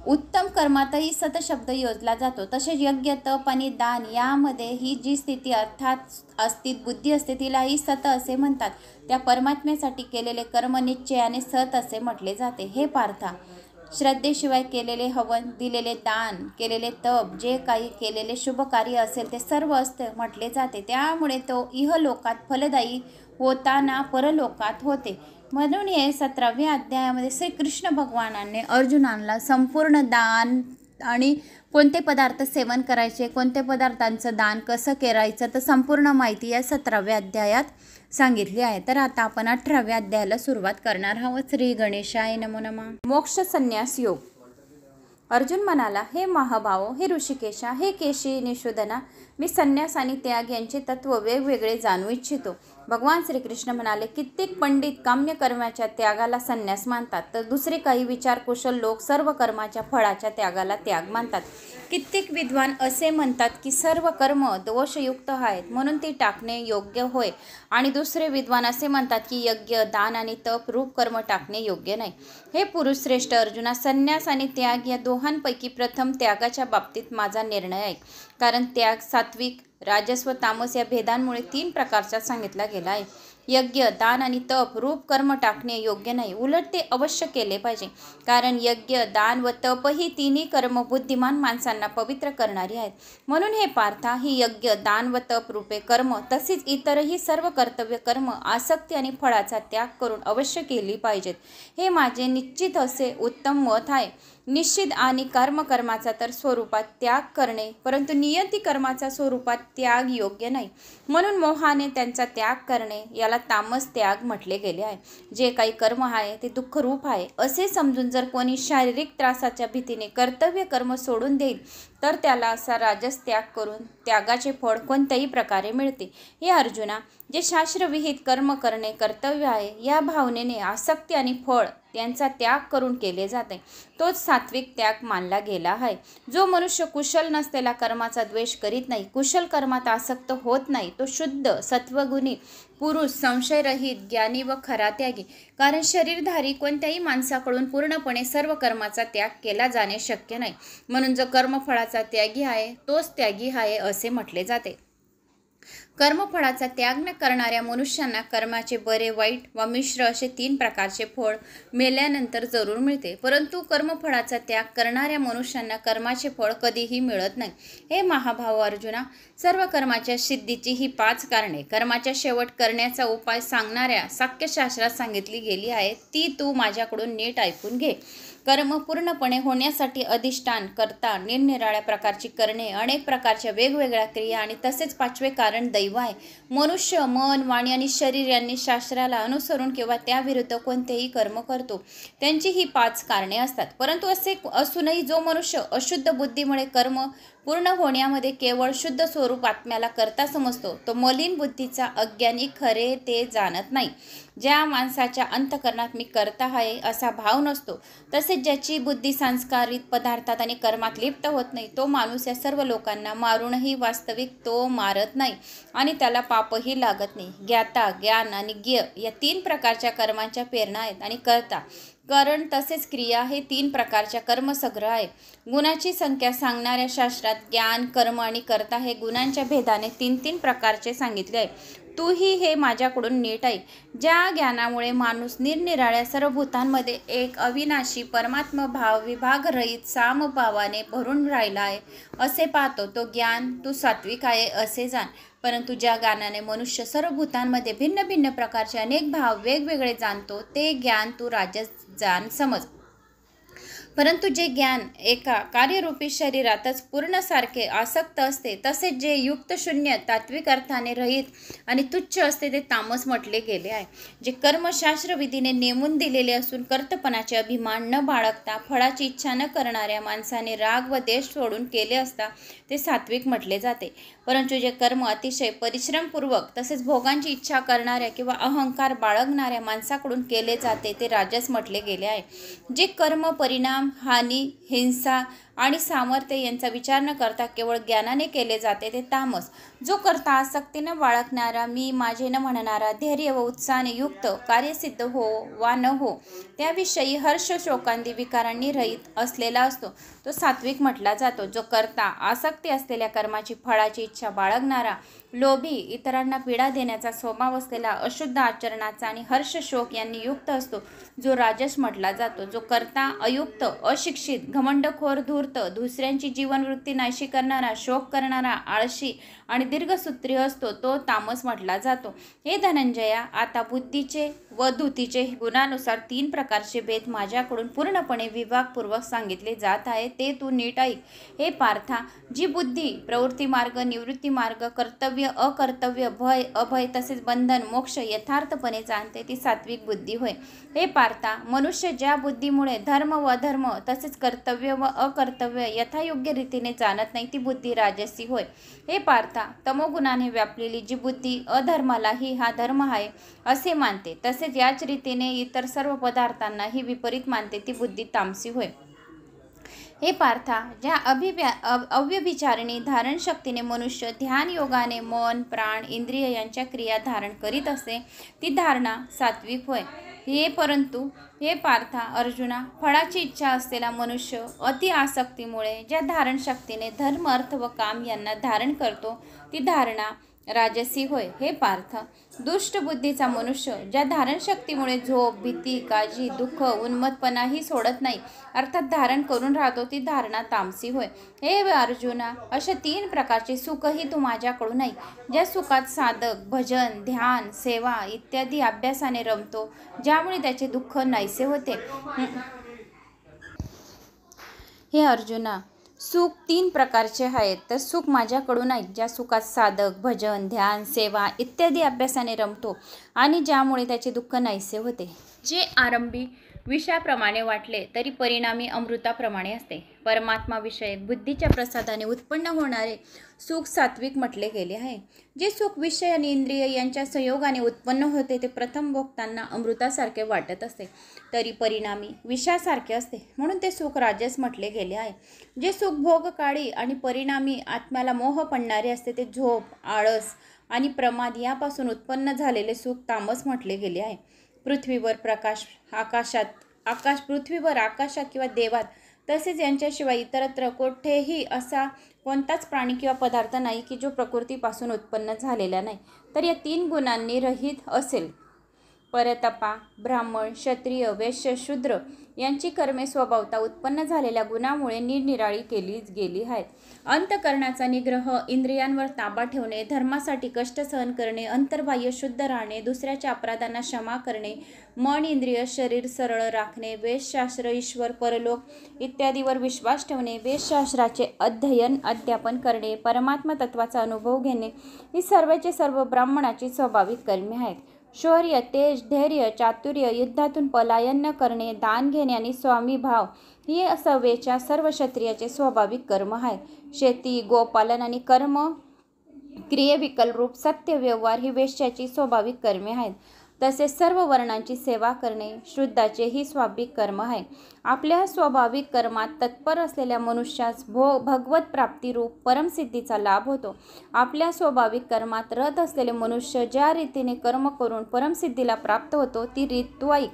A: उत्तम कर्मातही सत शब्द योजला जातो. तसेच यज्ञ, तप आणि दान यामध्ये ही जी स्थिती अर्थात अस्तित बुद्धी असते तिलाही सत असे म्हणतात. त्या परमात्म्यासाठी केलेले कर्म निश्चयाने सत असे म्हटले जाते. हे पार्था, श्रद्धेशिवाय केलेले हवन, दिलेले दान, केलेले तप, जे काही केलेले शुभ कार्य असेल ते सर्व असते म्हटले जाते. त्यामुळे तो इहलोकात फलदायी होताना परलोकात होते. म्हणून हे 17व्या अध्यायामध्ये श्रीकृष्ण भगवानाने अर्जुनाला संपूर्ण दान आणि कोणते पदार्थ सेवन करायचे, कोणत्या पदार्थांचं दान कसं करायचं तर संपूर्ण माहिती या 17व्या अध्यायात सांगितली आहे. तर आता आपण 18व्या अध्यायाला सुरुवात करणार आहोत. श्री गणेशाय नमो नमः. मोक्ष संन्यास योग. अर्जुन म्हणाला, हे महाभाव, हे ऋषिकेशा, हे केशी निषूदना, मी संन्यास आणि त्याग यांचे तत्व वेगवेगळे जाणू इच्छितो. भगवान श्रीकृष्ण म्हणाले, कित्येक पंडित काम्य कर्माच्या त्यागाला संन्यास मानतात, तर दुसरे काही विचारकुशल लोक सर्व कर्माच्या फळाच्या त्यागाला त्याग मानतात. कित्येक विद्वान असे म्हणतात की सर्व कर्म दोषयुक्त आहेत म्हणून ती टाकणे योग्य होय, आणि दुसरे विद्वान असे म्हणतात की यज्ञ, दान आणि तप रूप कर्म टाकणे योग्य नाही. हे पुरुष श्रेष्ठ अर्जुना, संन्यास आणि त्याग या दोहांपैकी प्रथम त्यागाच्या बाबतीत माझा निर्णय आहे. कारण त्याग सात्विक, राजस व तामस या भेदांमुळे 3 प्रकारचा सांगितला गेला आहे. यज्ञ, दान आणि तप रूप कर्म टाकणे योग्य नाही, उलट ते अवश्य केले पाहिजे. कारण यज्ञ, दान व तप ही तिन्ही कर्म बुद्धिमान माणसांना पवित्र करणारी आहेत. म्हणून हे पार्था, ही यज्ञ, दान व तप रूपे कर्म तसेच इतरही सर्व कर्तव्य कर्म आसक्ती आणि फळाचा त्याग करून अवश्य केली पाहिजेत. हे माझे निश्चित असे उत्तम मत आहे. निश्चित आणि कर्माचा तर स्वरूपात त्याग करणे, परंतु नियती कर्माचा स्वरूपात त्याग योग्य नाही. म्हणून मोहाने त्यांचा त्याग करणे याला तामस त्याग म्हटले गेले आहे. जे काही कर्म आहे ते दुःखरूप आहे असे समजून जर कोणी शारीरिक त्रासाच्या भीतीने कर्तव्य कर्म सोडून देईल तर त्याला असा राजस त्याग करून त्यागाचे फळ कोणत्याही प्रकारे मिळते. हे अर्जुना, जे शास्त्रविहित कर्म करणे कर्तव्य आहे या भावनेने आसक्ती आणि फळ यांचा त्याग करून केले जाते तोच सात्विक त्याग मानला गेला आहे. जो मनुष्य कुशल नसलेला कर्माचा द्वेष करीत नाही, कुशल कर्मात आसक्त होत नाही, तो शुद्ध सत्वगुणी पुरुष, संशयरहित, ज्ञानी व खरा त्यागी. कारण शरीरधारी कोणत्याही माणसाकडून पूर्णपणे सर्व कर्माचा त्याग केला जाणे शक्य नाही. म्हणून जो कर्मफळाचा त्यागी आहे तोच त्यागी आहे असे म्हटले जाते. कर्मफळाचा त्याग न करणाऱ्या मनुष्यांना कर्माचे बरे, वाईट व मिश्र असे 3 प्रकारचे फळ मेल्यानंतर जरूर मिळते. परंतु कर्मफळाचा त्याग करणाऱ्या मनुष्यांना कर्माचे फळ कधीही मिळत नाही. हे महाभाव अर्जुना, सर्व कर्माच्या सिद्धीची ही 5 कारणे कर्माच्या शेवट करण्याचा उपाय सांगणाऱ्या साख्यशास्त्रात सांगितली गेली आहेत. ती तू माझ्याकडून नीट ऐकून घे. कर्म पूर्णपणे होण्यासाठी अधिष्ठान, कर्ता, निरनिराळ्या प्रकारची करणे, अनेक प्रकारच्या वेगवेगळ्या क्रिया आणि तसेच 5वे कारण दैव आहे. मनुष्य मन, वाणी आणि शरीर यांनी शास्त्राला अनुसरून किंवा त्याविरुद्ध कोणतेही कर्म करतो त्यांची ही 5 कारणे असतात. परंतु असे असूनही जो मनुष्य अशुद्ध बुद्धीमुळे कर्म पूर्ण होण्यामध्ये केवळ शुद्ध स्वरूप आत्म्याला करता समजतो तो मलिन बुद्धीचा अज्ञानी खरे ते जाणत नाही. ज्या माणसाच्या अंतःकरणात मी करता आहे असा भाव नसतो, तसेच ज्याची बुद्धी संस्कारित पदार्थात आणि कर्मात लिप्त होत नाही, तो माणूस या सर्व लोकांना मारूनही वास्तविक तो मारत नाही आणि त्याला पापही लागत नाही. ज्ञाता, ज्ञान आणि ज्ञ या 3 प्रकारच्या कर्मांच्या प्रेरणा आहेत आणि कर्ता. करण तसेच क्रिया हे 3 प्रकारच्या कर्मसंग्रह आहे. गुणाची संख्या सांगणाऱ्या शास्त्रात ज्ञान, कर्म आणि कर्ता हे गुणांच्या भेदाने 3-3 प्रकारचे सांगितले आहे. तूही हे माझ्याकडून नीट ऐक. ज्या ज्ञानामुळे माणूस निरनिराळ्या सर्व भूतांमध्ये एक अविनाशी परमात्मा भाव विभागरहित सामभावाने भरून राहिला आहे असे पाहतो, तो ज्ञान तू सात्विक आहे असे जाण. परंतु ज्या ज्ञानाने मनुष्य सर्व भूतांमध्ये भिन्न भिन्न प्रकारचे अनेक भाव वेगवेगळे जाणतो, ते ज्ञान तू राजस जाण समज. परंतु जे ज्ञान एका कार्यरूपी शरीरातच पूर्णसारखे आसक्त असते, तसेच जे युक्त शून्य तात्विक अर्थाने रहित आणि तुच्छ असते, ते तामस म्हटले गेले आहे. जे कर्मशास्त्र विधीने नेमून दिलेले असून कर्तपणाचे अभिमान न बाळगता फळाची इच्छा न करणाऱ्या माणसाने राग व देश सोडून केले असता, ते सात्विक म्हटले जाते. परंतु जे कर्म अतिशय परिश्रमपूर्वक तसेच भोगांची इच्छा करणाऱ्या किंवा अहंकार बाळगणाऱ्या माणसाकडून केले जाते, ते राजस म्हटले गेले आहे. जे कर्म परिणाम, हानी, हिंसा आणि सामर्थ्य यांचा विचार न करता केवळ ज्ञानाने केले जाते, ते तामस. जो करता आसक्तीने बाळगणारा, मी माझे न म्हणणारा, धैर्य व उत्साहाने युक्त, कार्यसिद्ध हो वा न हो त्याविषयी हर्ष शोकांदी विकारांनी रहित असलेला असतो, तो सात्विक म्हटला जातो. जो करता आसक्ती असलेल्या कर्माची फळाची इच्छा बाळगणारा, लोभी, इतरांना पीडा देण्याचा स्वभाव असलेला, अशुद्ध आचरणाचा आणि हर्ष शोक यांनी युक्त असतो, जो राजस म्हटला जातो. जो करता अयुक्त, अशिक्षित, घमंडखोर, धूर्त, दुसऱ्यांची जीवनवृत्ती नाहीशी करणारा, शोक करणारा, आळशी आणि दीर्घसूत्री असतो, तो तामस म्हटला जातो. हे धनंजया, आता बुद्धीचे व धुतीचे गुणानुसार 3 प्रकारचे भेद माझ्याकडून पूर्णपणे विभागपूर्वक सांगितले जात आहे, ते तू नीट ऐक. हे पार्था, जी बुद्धी प्रवृत्ती मार्ग, निवृत्ती मार्ग, कर्तव्य, अकर्तव्य, भय, अभय तसेच बंधन, मोक्ष यथार्थपणे जाणते, ती सात्विक बुद्धी होय. हे पार्था, मनुष्य ज्या बुद्धीमुळे धर्म व अधर्म तसेच कर्तव्य व अकर्तव्य यथायोग्य रीतीने जाणत नाही, ती बुद्धी राजसी होय. हे पार्था, तमोगुणाने व्यापलेली जी बुद्धी अधर्मालाही हा धर्म आहे असे मानते, तसेच याच रीतीने इतर सर्व पदार्थांनाही विपरीत मानते, ती बुद्धी तामसी होय. हे पार्था, ज्या अव्यभिचारिणी धारण शक्तीने मनुष्य ध्यान योगाने मन, प्राण, इंद्रिय यांच्या क्रिया धारण करीत असते, ती धारणा सात्विक होय. हे पार्था अर्जुना, फळाची इच्छा असलेला मनुष्य अति आसक्तीमुळे ज्या धारण शक्तीने धर्म, अर्थ व काम यांना धारण करतो, ती धारणा राजसी होय. हे पार्थ, दुष्ट बुद्धीचा मनुष्य ज्या धारण शक्तीमुळे झोप, भीती, काळजी, दुःख, उन्मत्तपणाही सोडत नाही, अर्थात धारण करून राहतो, ती धारणा तामसी होय. हे अर्जुना, अशा 3 प्रकारचे सुखही तू माझ्याकडून ऐक. ज्या सुखात साधक भजन, ध्यान, सेवा इत्यादी अभ्यासाने रमतो, ज्यामुळे त्याचे दुःख नाहीसे होते. हे अर्जुना, सुख 3 प्रकारचे आहेत, तर सुख माझ्याकडून ऐक. ज्या सुखात साधक भजन, ध्यान, सेवा इत्यादी अभ्यासाने रमतो आणि ज्यामुळे त्याचे दुःख नाहीसे होते. जे आरंभी विषाप्रमाणे वाटले तरी परिणामी अमृताप्रमाणे असते. परमात्मा विषयक बुद्धीच्या प्रसादाने उत्पन्न होणारे सुख सात्विक म्हटले गेले आहे. जे सुख विषय आणि इंद्रिय यांच्या संयोगाने उत्पन्न होते, ते प्रथम भोगताना अमृतासारखे वाटत असते, तरी परिणामी विषासारखे असते, म्हणून ते सुख राजस म्हटले गेले आहे. जे सुख भोगकाळी आणि परिणामी आत्म्याला मोह पडणारे असते, ते झोप, आळस आणि प्रमाद यापासून उत्पन्न झालेले सुख तामस म्हटले गेले आहे. पृथ्वीवर आकाशात किंवा देवात तसेच यांच्याशिवाय इतरत्र कोठेही असा कोणताच प्राणी किंवा पदार्थ नाही की जो प्रकृतीपासून उत्पन्न झालेला नाही, तर या 3 गुणांनी रहित असेल. परतपा, ब्राह्मण, क्षत्रिय, वैश्य, शूद्र यांची कर्मे स्वभावता उत्पन्न झालेल्या गुणामुळे निरनिराळी केली गेली आहेत. अंतःकरणाचा निग्रह, इंद्रियांवर ताबा ठेवणे, धर्मासाठी कष्ट सहन करणे, अंतर्बाह्य शुद्ध राहणे, दुसऱ्याच्या अपराधांना क्षमा करणे, मन, इंद्रिय, शरीर सरळ राखणे, वेदशास्त्र, ईश्वर, परलोक इत्यादीवर विश्वास ठेवणे, वेदशास्त्राचे अध्ययन अध्यापन करणे, परमात्मा तत्वाचा अनुभव घेणे, ही सर्वचे सर्व ब्राह्मणाची स्वाभाविक कर्मे आहेत. शौर्य, तेज, धैर्य, चातुर्य, युद्धातून पलायन न करणे, दान घेणे आणि स्वामीभाव ही सवेच्या सर्व क्षत्रियाचे स्वाभाविक कर्म आहेत. शेती, गोपालन आणि कर्म क्रियेविकल रूप सत्य व्यवहार ही वेश्याची स्वाभाविक कर्मे आहेत. तसेच सर्व वर्णांची सेवा करणे शुद्धाचेही स्वाभाविक कर्म आहे. आपल्या स्वाभाविक कर्मात तत्पर असलेल्या मनुष्यास भगवत प्राप्तिरूप परमसिद्धीचा लाभ होतो. आपल्या स्वाभाविक कर्मात रत असलेले मनुष्य ज्या रीतीने कर्म करून परमसिद्धीला प्राप्त होतो ती ऋत्वाईक,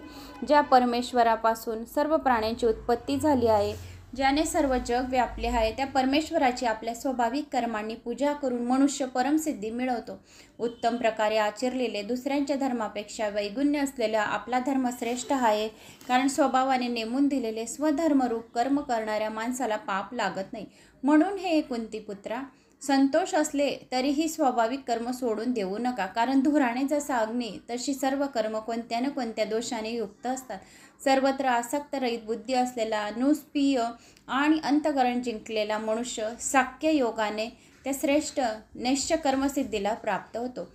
A: ज्या परमेश्वरापासून सर्व प्राण्यांची उत्पत्ती झाली आहे, ज्याने सर्व जग व्यापले आहे, त्या परमेश्वराची आपल्या स्वाभाविक कर्मांनी पूजा करून मनुष्य परमसिद्धी मिळवतो. उत्तम प्रकारे आचरलेले दुसऱ्यांच्या धर्मापेक्षा वैगुण्य असलेला आपला धर्म श्रेष्ठ आहे, कारण स्वभावाने नेमून दिलेले स्वधर्मरूप कर्म करणाऱ्या माणसाला पाप लागत नाही. म्हणून हे कुंतीपुत्रा, संतोष असले तरीही स्वाभाविक कर्म सोडून देऊ नका, कारण धुराने जसा अग्नी तशी सर्व कर्म कोणत्या न कोणत्या दोषाने युक्त असतात. सर्वत्र आसक्त रहित बुद्धी असलेला नुस्पीय आणि अंतःकरण जिंकलेला मनुष्य साख्य योगाने त्या श्रेष्ठ नैश्य कर्मसिद्धीला प्राप्त होतो.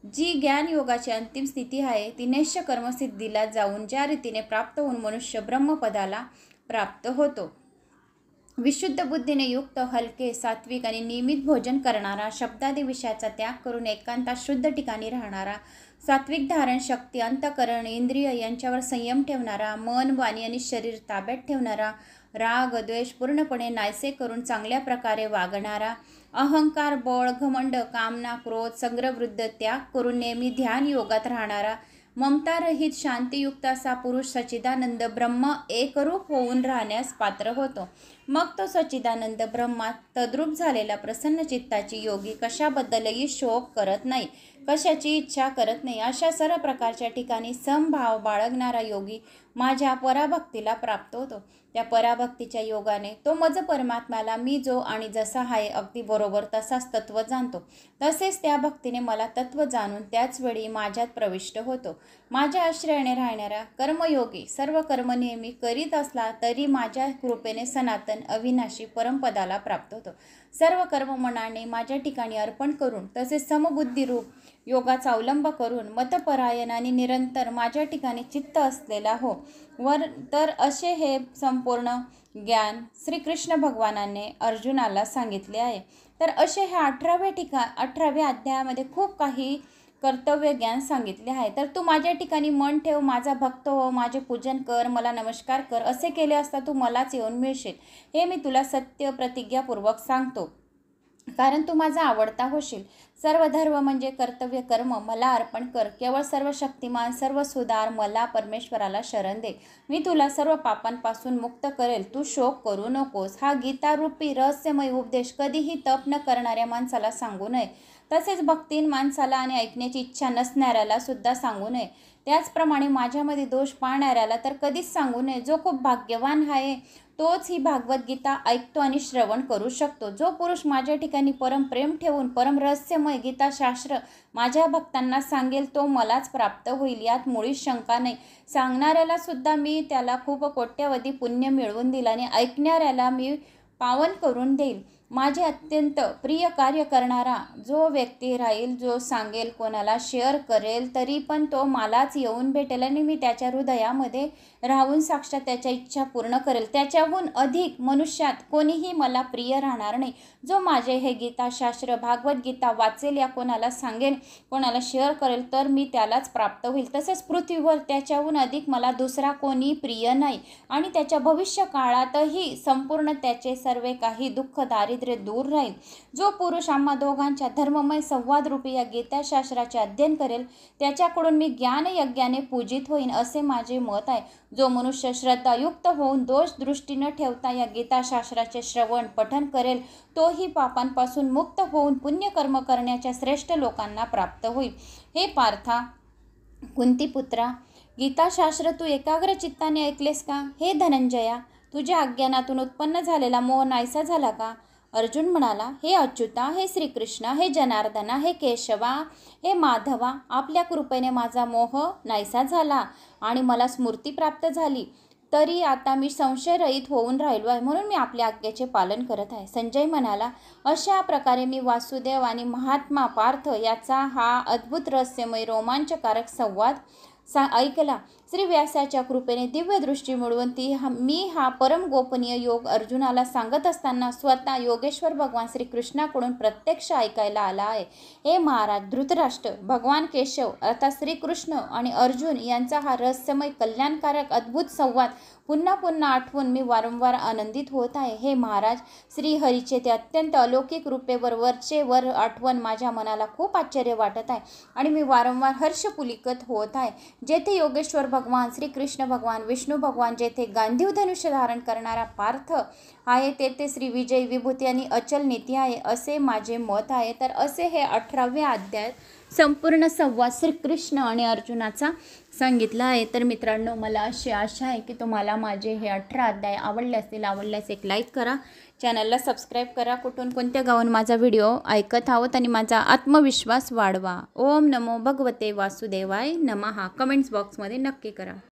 A: जी ज्ञान योगाची अंतिम स्थिती आहे ती नैश्य कर्मसिद्धीला जाऊन ज्या रीतीने प्राप्त होऊन मनुष्य ब्रह्मपदाला प्राप्त होतो. विशुद्ध बुद्धीने युक्त, हलके, सात्विक आणि नियमित भोजन करणारा, शब्दादी विषयाचा त्याग करून एकांतात शुद्ध ठिकाणी राहणारा, सात्विक धारण शक्ती, अंतःकरण, इंद्रिय यांच्यावर संयम ठेवणारा, मन, वाणी आणि शरीर ताब्यात ठेवणारा, राग द्वेष पूर्णपणे नायसे करून चांगल्या प्रकारे वागणारा, अहंकार, बळ, घमंड, कामना, क्रोध, संग्रहवृद्ध त्याग करून नेहमी ध्यान योगात राहणारा, ममता रहित शांतियुक्त असा पुरुष सच्चिदानंद ब्रह्म एकरूप होऊन राहण्यास पात्र होतो. मग तो सच्चिदानंद ब्रह्मात तद्रूप झालेला प्रसन्न चित्ताची योगी कशाबद्दलही शोक करत नाही, कशाची इच्छा करत नाही. अशा सर्व प्रकारच्या ठिकाणी समभाव बाळगणारा योगी माझ्या पराभक्तीला प्राप्त होतो. त्या पराभक्तीच्या योगाने तो मज परमात्म्याला मी जो आणि जसा आहे अगदी बरोबर तसाच तत्व जाणतो. तसेच त्या भक्तीने मला तत्व जाणून त्याच वेळी माझ्यात प्रविष्ट होतो. माझ्या आश्रयाने राहणारा कर्मयोगी सर्व कर्म नेहमी करीत असला तरी माझ्या कृपेने सनातन अविनाशी परमपदाला प्राप्त होतो. सर्व कर्म मनाने माझ्या ठिकाणी अर्पण करून तसेच समबुद्धिरूप योगाचा अवलंब करून मतपरायण आणि निरंतर माझ्या ठिकाणी चित्त असलेला हो तर असे हे संपूर्ण ज्ञान श्रीकृष्ण भगवानाने अर्जुनाला सांगितले आहे. तर असे हे 18व्या अध्यायामध्ये खूप काही कर्तव्य ज्ञान सांगितले आहे. तर तू माझ्या ठिकाणी मन ठेव, माझा भक्त हो, माझे पूजन कर, मला नमस्कार कर. असे केले असता तू मलाच येऊन मिळशील, हे मी तुला सत्य प्रतिज्ञापूर्वक सांगतो, कारण तू माझा आवडता होशील. सर्व धर्म म्हणजे कर्तव्य कर्म मला अर्पण कर. केवळ सर्व शक्तिमान, सर्व सुधार मला परमेश्वराला शरण दे. मी तुला सर्व पापांपासून मुक्त करेल. तू शोक करू नकोस. हा गीतारूपी रहस्यमय उपदेश कधीही तप न करणाऱ्या माणसाला सांगू नये. तसेच भक्तीन माणसाला आणि ऐकण्याची इच्छा नसणाऱ्याला सुद्धा सांगू नये. त्याचप्रमाणे माझ्यामध्ये दोष पाहणाऱ्याला तर कधीच सांगू नये. जो खूप भाग्यवान आहे तोच ही भागवत गीता ऐकतो आणि श्रवण करू शकतो. जो पुरुष माझ्या ठिकाणी परम प्रेम ठेवून परम रहस्यमय गीताशास्त्र माझ्या भक्तांना सांगेल तो मलाच प्राप्त होईल, यात मुळीच शंका नाही. सांगणाऱ्याला सुद्धा मी त्याला खूप कोट्यवधी पुण्य मिळवून दिलं आणि ऐकणाऱ्याला मी पावन करून देईल. माझे अत्यंत प्रिय कार्य करणारा जो व्यक्ती राहील, जो सांगेल, कोणाला शेअर करेल, तरी पण तो मलाच येऊन भेटेल आणि मी त्याच्या हृदयामध्ये राहून साक्षात त्याच्या इच्छा पूर्ण करेल. त्याच्याहून अधिक मनुष्यात कोणीही मला प्रिय राहणार नाही. जो माझे हे गीताशास्त्र भागवत गीता वाचेल या कोणाला सांगेल, कोणाला शेअर करेल, तर मी त्यालाच प्राप्त होईल. तसेच पृथ्वीवर त्याच्याहून अधिक मला दुसरा कोणी प्रिय नाही आणि त्याच्या भविष्य काळातही संपूर्ण त्याचे सर्व काही दुःख दारिद्र्य दूर राहील. जो पुरुष आम्हा दोघांच्या धर्ममय संवाद रूपी या गीताशास्त्राचे अध्ययन करेल त्याच्याकडून मी ज्ञानयज्ञाने पूजित होईन, असे माझे मत आहे. जो मनुष्य श्रद्धायुक्त होऊन दोष दृष्टी न ठेवता या गीताशास्त्राचे श्रवण पठन करेल तोही पापांपासून मुक्त होऊन पुण्यकर्म करण्याच्या श्रेष्ठ लोकांना प्राप्त होईल. हे पार्था, कुंतीपुत्रा, गीताशास्त्र तू एकाग्र चित्ताने ऐकलेस का? हे धनंजया, तुझ्या अज्ञानातून उत्पन्न झालेला मोह नाहीसा झाला का? अर्जुन म्हणाला, हे अच्युता, हे श्रीकृष्ण, हे जनार्दना, हे केशवा, हे माधवा, आपल्या कृपेने माझा मोह नाहीसा झाला आणि मला स्मृती प्राप्त झाली. तरी आता मी संशयरहित होऊन राहिलो आहे, म्हणून मी आपल्या आज्ञेचे पालन करत आहे. संजय म्हणाला, अशा प्रकारे मी वासुदेव आणि महात्मा पार्थ याचा हा अद्भुत रहस्यमय रोमांचकारक संवाद ऐकला. श्री व्यासाच्या कृपेने दिव्य दृष्टी मिळवून मी हा परम गोपनीय योग अर्जुनाला सांगत असताना स्वतः योगेश्वर भगवान श्रीकृष्णाकडून प्रत्यक्ष ऐकायला आला आहे. हे महाराज धृतराष्ट्र, भगवान केशव अर्थात श्रीकृष्ण आणि अर्जुन यांचा हा रहस्यमय कल्याणकारक अद्भुत संवाद पुन्हा पुन्हा आठवून मी वारंवार आनंदित होत आहे. हे महाराज, श्रीहरीचे ते अत्यंत अलौकिक रूपेवर वरचे वर आठवण माझ्या मनाला खूप आश्चर्य वाटत आहे आणि मी वारंवार हर्षपुलिकत होत आहे. जेथे योगेश्वर भगवान श्रीकृष्ण भगवान विष्णू भगवान जेथे गांधीव धनुष्य धारण करणारा पार्थ आहे, तेथे श्री विजय विभूती आणि अचल नीती आहे असे माझे मत आहे. तर असे हे 18वे अध्याय संपूर्ण संवाद श्रीकृष्ण आणि अर्जुनाचा सांगितला आहे. तर मित्रांनो, मला अशी आशा आहे की तुम्हाला माझे हे 18 अध्याय आवडले असतील. आवडल्यास एक लाईक करा, चॅनलला सबस्क्राईब करा, कुठून कोणत्या गावाहून माझा व्हिडिओ ऐकत आहोत आणि माझा आत्मविश्वास वाढवा. ओम नमो भगवते वासुदेवाय नमः कमेंट्स बॉक्समध्ये नक्की करा.